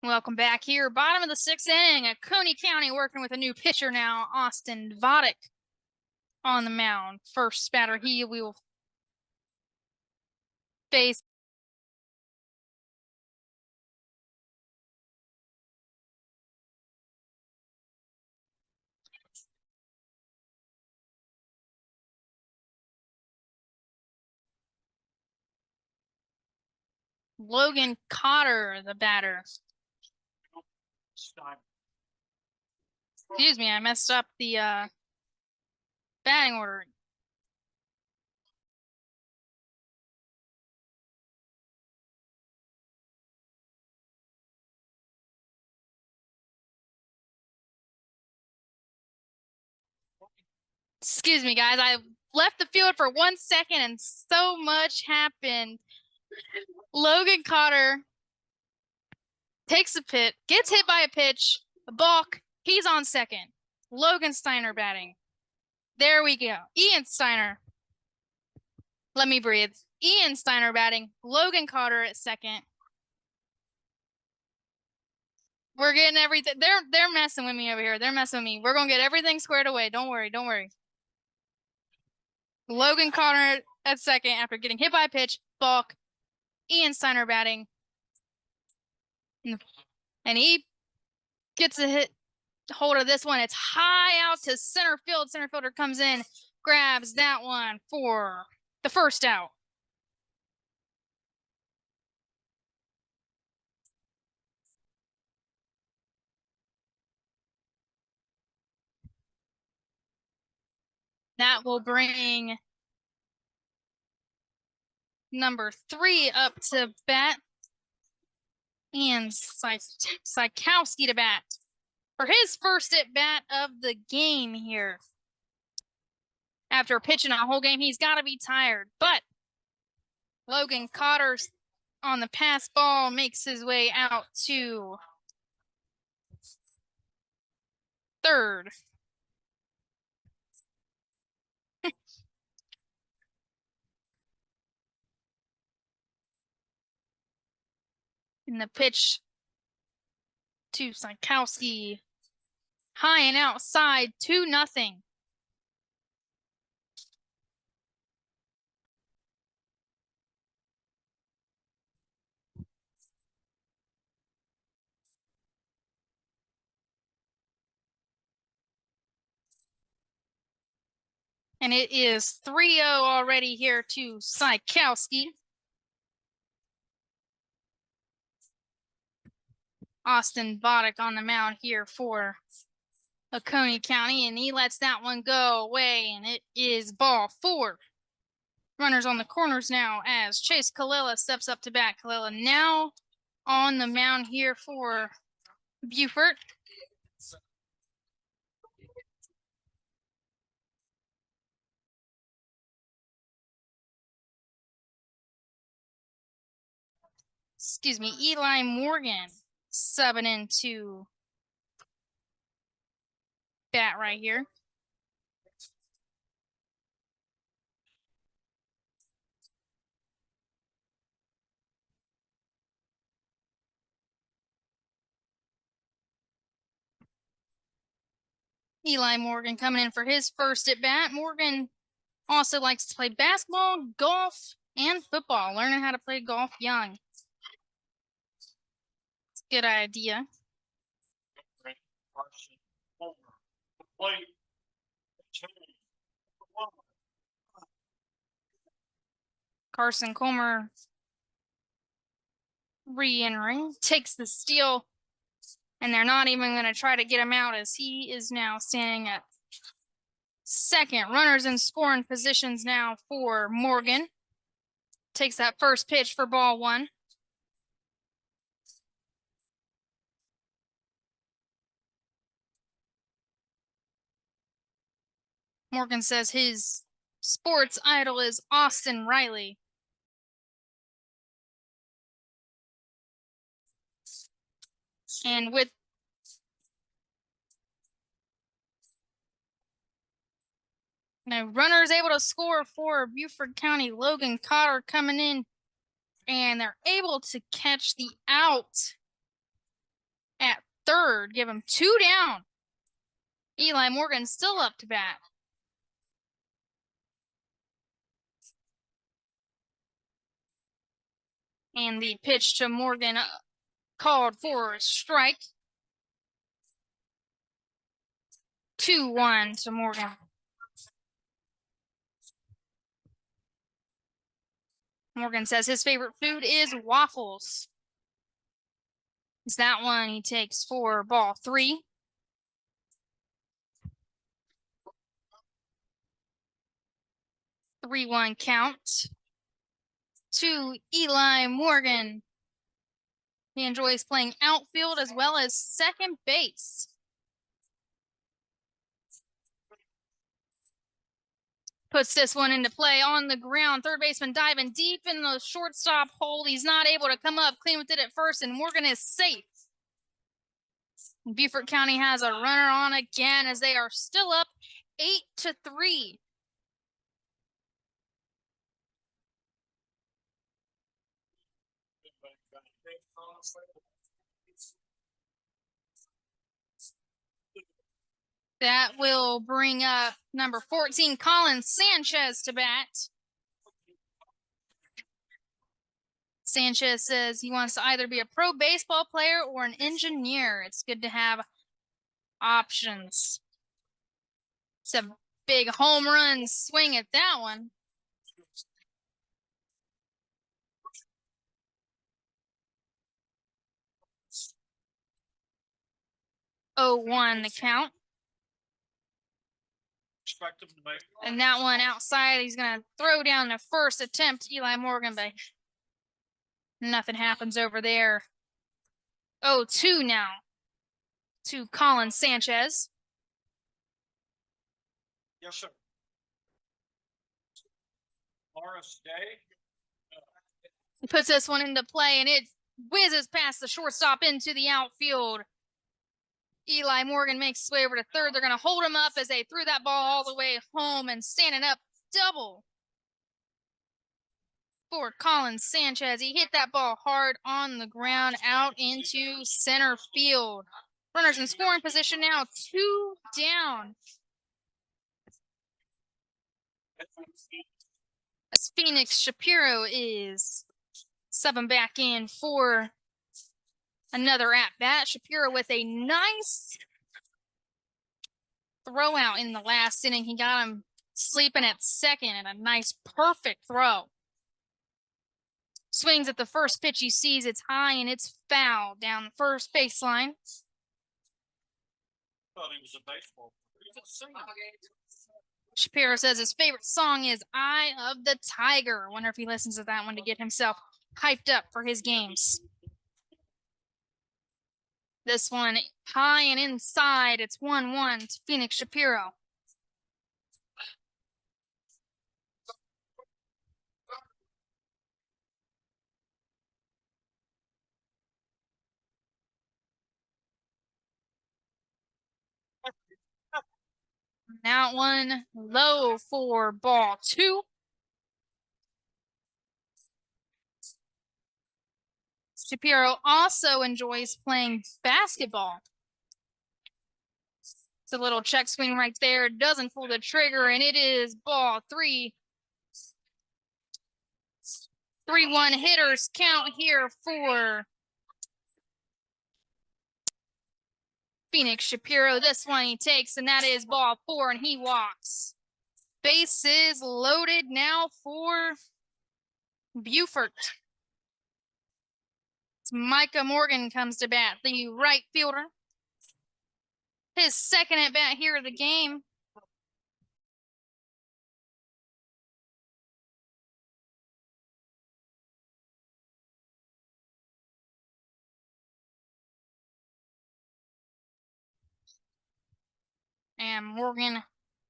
Welcome back here. Bottom of the 6th inning. Oconee County working with a new pitcher now, Austin Vodek, on the mound. First batter he will face Logan Cotter, the batter. Excuse me, I messed up the batting order. Excuse me, guys. I left the field for 1 second and so much happened. Logan Cotter takes a pitch, gets hit by a pitch, a balk. He's on second. Logan Steiner batting. There we go. Ian Steiner. Let me breathe. Ian Steiner batting. Logan Cotter at second. We're getting everything. They're messing with me over here. They're messing with me. We're gonna get everything squared away. Don't worry. Don't worry. Logan Cotter at second after getting hit by a pitch. Balk. Ian Steiner batting. And he gets a hit hold of this one. It's high out to center field. Center fielder comes in, grabs that one for the first out. That will bring number 3 up to bat and Sykowski to bat for his first at bat of the game here. After pitching a whole game, he's got to be tired, but Logan Cotter's on the pass ball makes his way out to third. And the pitch to Sykowski, high and outside, 2-0. And it is 3-0 already here to Sykowski. Austin Boddick on the mound here for Oconee County, and he lets that one go away, and it is ball 4. Runners on the corners now as Chase Kalila steps up to bat. Kalila now on the mound here for Beaufort. Excuse me, Eli Morgan subbing into bat right here. Eli Morgan coming in for his first at bat. Morgan also likes to play basketball, golf, and football, learning how to play golf young. It's a good idea. Carson Comer re-entering, takes the steal, and they're not even going to try to get him out as he is now standing at second. Runners in scoring positions now for Morgan. Takes that first pitch for ball 1. Morgan says his sports idol is Austin Riley. And with now runners able to score for Beaufort County, Logan Cotter coming in, and they're able to catch the out at third, give him 2 down. Eli Morgan still up to bat. And the pitch to Morgan called for a strike. 2-1 to Morgan. Morgan says his favorite food is waffles. It's that one he takes for ball 3. The 3-1 count to Eli Morgan. He enjoys playing outfield as well as second base. Puts this one into play on the ground. Third baseman diving deep in the shortstop hole. He's not able to come up clean with it at first, and Morgan is safe. Beaufort County has a runner on again as they are still up 8-3. That will bring up number 14, Colin Sanchez, to bat. Sanchez says he wants to either be a pro baseball player or an engineer. It's good to have options. It's a big home run swing at that one. 0-1 the count. And that one outside, he's going to throw down the first attempt, Eli Morgan, but nothing happens over there. 0-2 now to Colin Sanchez. Yes, sir. Morris Day. He puts this one into play, and it whizzes past the shortstop into the outfield. Eli Morgan makes his way over to third. They're going to hold him up as they threw that ball all the way home, and standing up, double for Colin Sanchez. He hit that ball hard on the ground out into center field. Runners in scoring position now, 2 down. As Phoenix Shapiro is subbing back in for another at-bat. Shapiro with a nice throw out in the last inning. He got him sleeping at second, and a nice perfect throw. Swings at the first pitch he sees. It's high and it's foul down the first baseline. Thought he was a baseball player. Shapiro says his favorite song is Eye of the Tiger. Wonder if he listens to that one to get himself hyped up for his games. This one high and inside. It's 1-1 to Phoenix Shapiro. That one low for ball 2. Shapiro also enjoys playing basketball. It's a little check swing right there. Doesn't pull the trigger, and it is ball 3. 3-1 hitters count here for Phoenix Shapiro. This one he takes, and that is ball 4, and he walks. Bases loaded now for Beaufort. Micah Morgan comes to bat, the right fielder. His second at bat here of the game. And Morgan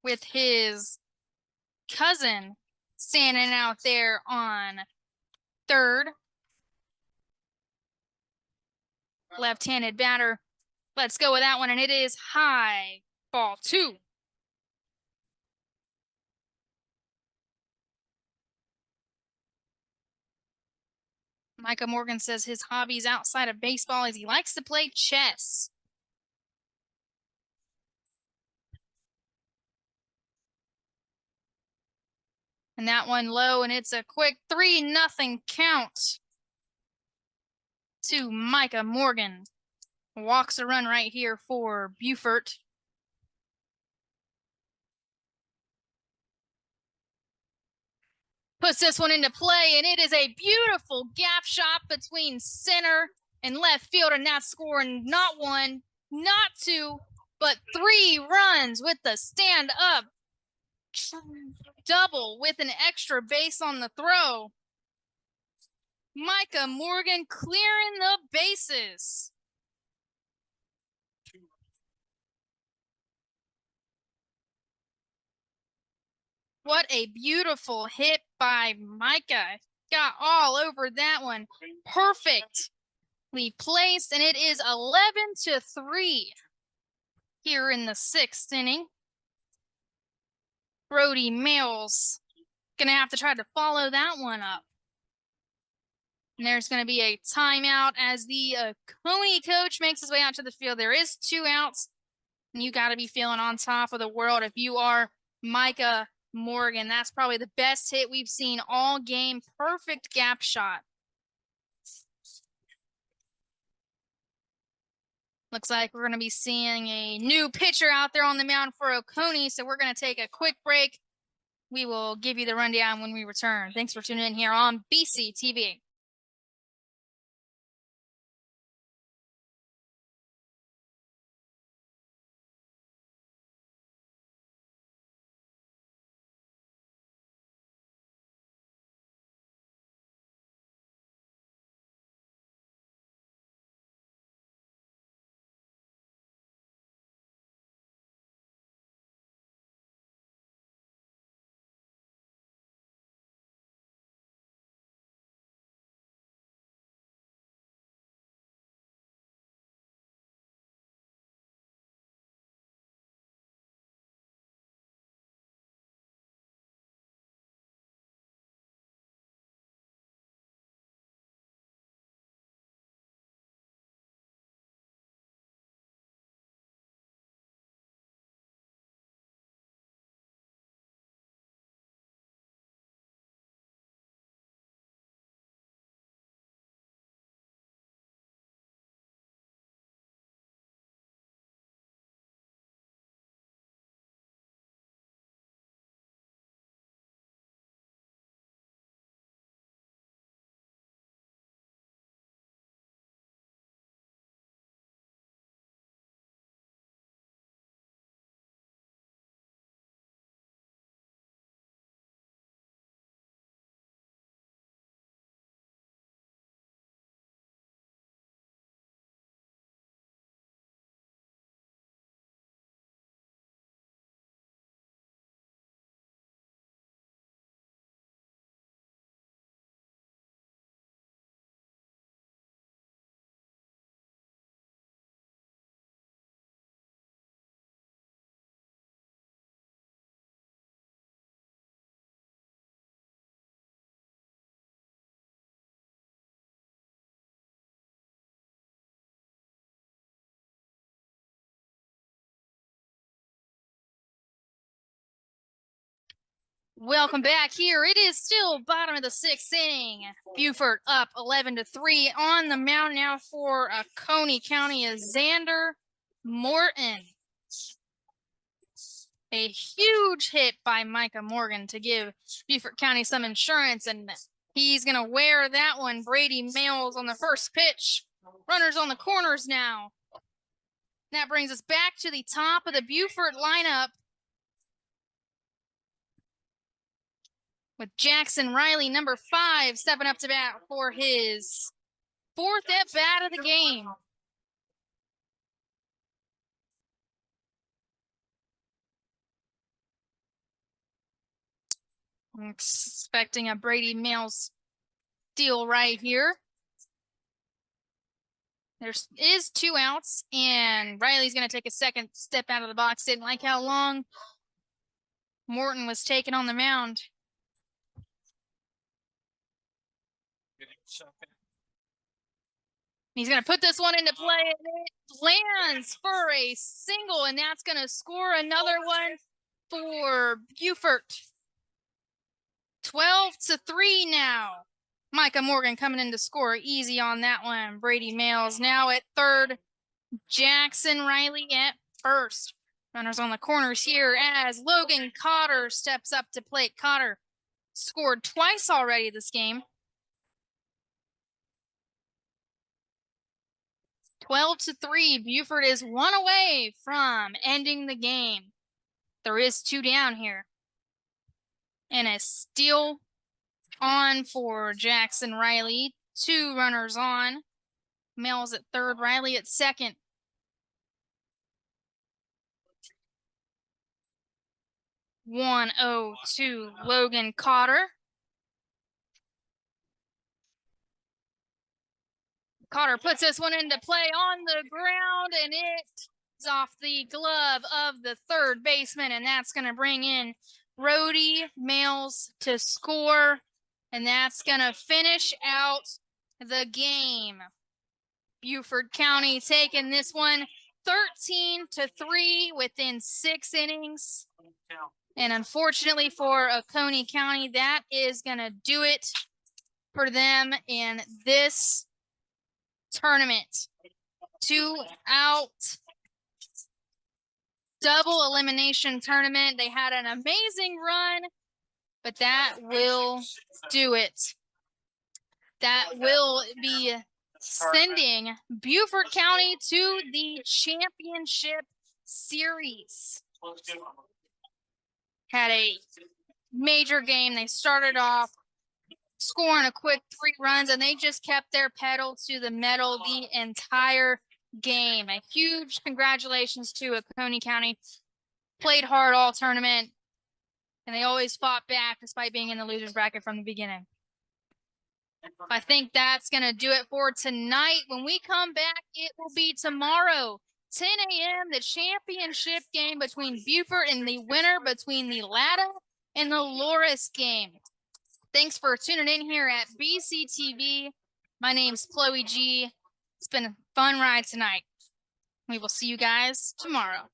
with his cousin standing out there on third. Left-handed batter. Let's go with that one, and it is high. Ball 2. Micah Morgan says his hobbies outside of baseball is he likes to play chess. And that one low, and it's a quick 3-0 count to Micah Morgan. Walks a run right here for Beaufort. Puts this one into play, and it is a beautiful gap shot between center and left field, and that's scoring not 1, not 2, but 3 runs with the stand-up double with an extra base on the throw. Micah Morgan clearing the bases. What a beautiful hit by Micah. Got all over that one. Perfectly placed, and it is 11-3 here in the 6th inning. Brody Mills going to have to try to follow that one up. And there's going to be a timeout as the Oconee coach makes his way out to the field. There is 2 outs, and you got to be feeling on top of the world if you are Micah Morgan. That's probably the best hit we've seen all game. Perfect gap shot. Looks like we're going to be seeing a new pitcher out there on the mound for Oconee, so we're going to take a quick break. We will give you the rundown when we return. Thanks for tuning in here on BC TV. Welcome back here. It is still bottom of the sixth inning. Beaufort up 11-3 on the mound now for Oconee County is Xander Morton. A huge hit by Micah Morgan to give Beaufort County some insurance, and he's going to wear that one. Brady Mails on the first pitch. Runners on the corners now. That brings us back to the top of the Beaufort lineup, with Jackson Riley, number 5, stepping up to bat for his 4th at-bat of the game. I'm expecting a Brady Mails steal right here. There is 2 outs, and Riley's going to take a second step out of the box. Didn't like how long Morton was taken on the mound. He's going to put this one into play, and it lands for a single, and that's going to score another one for Beaufort. 12-3 now. Micah Morgan coming in to score easy on that one. Brady Mails now at third. Jackson Riley at first. Runners on the corners here as Logan Cotter steps up to plate. Cotter scored twice already this game. 12-3. Beaufort is 1 away from ending the game. There is 2 down here. And a steal on for Jackson Riley. 2 runners on. Mails at third, Riley at second. 1-0 to Logan Cotter. Cotter puts this one into play on the ground, and it's off the glove of the third baseman, and that's going to bring in Brody Mails to score, and that's going to finish out the game. Beaufort County taking this one 13-3 within 6 innings. And unfortunately for Oconee County, that is going to do it for them in this tournament. 2-out double elimination tournament. They had an amazing run, but that will do it. That will be sending Beaufort County to the championship series. Had a major game. They started off scoring a quick 3 runs, and they just kept their pedal to the metal the entire game. A huge congratulations to Oconee County. Played hard all tournament, and they always fought back despite being in the loser's bracket from the beginning. I think that's going to do it for tonight. When we come back, it will be tomorrow, 10 a.m., the championship game between Beaufort and the winner between the Latta and the Loris game. Thanks for tuning in here at BCTV. My name's Chloe G. It's been a fun ride tonight. We will see you guys tomorrow.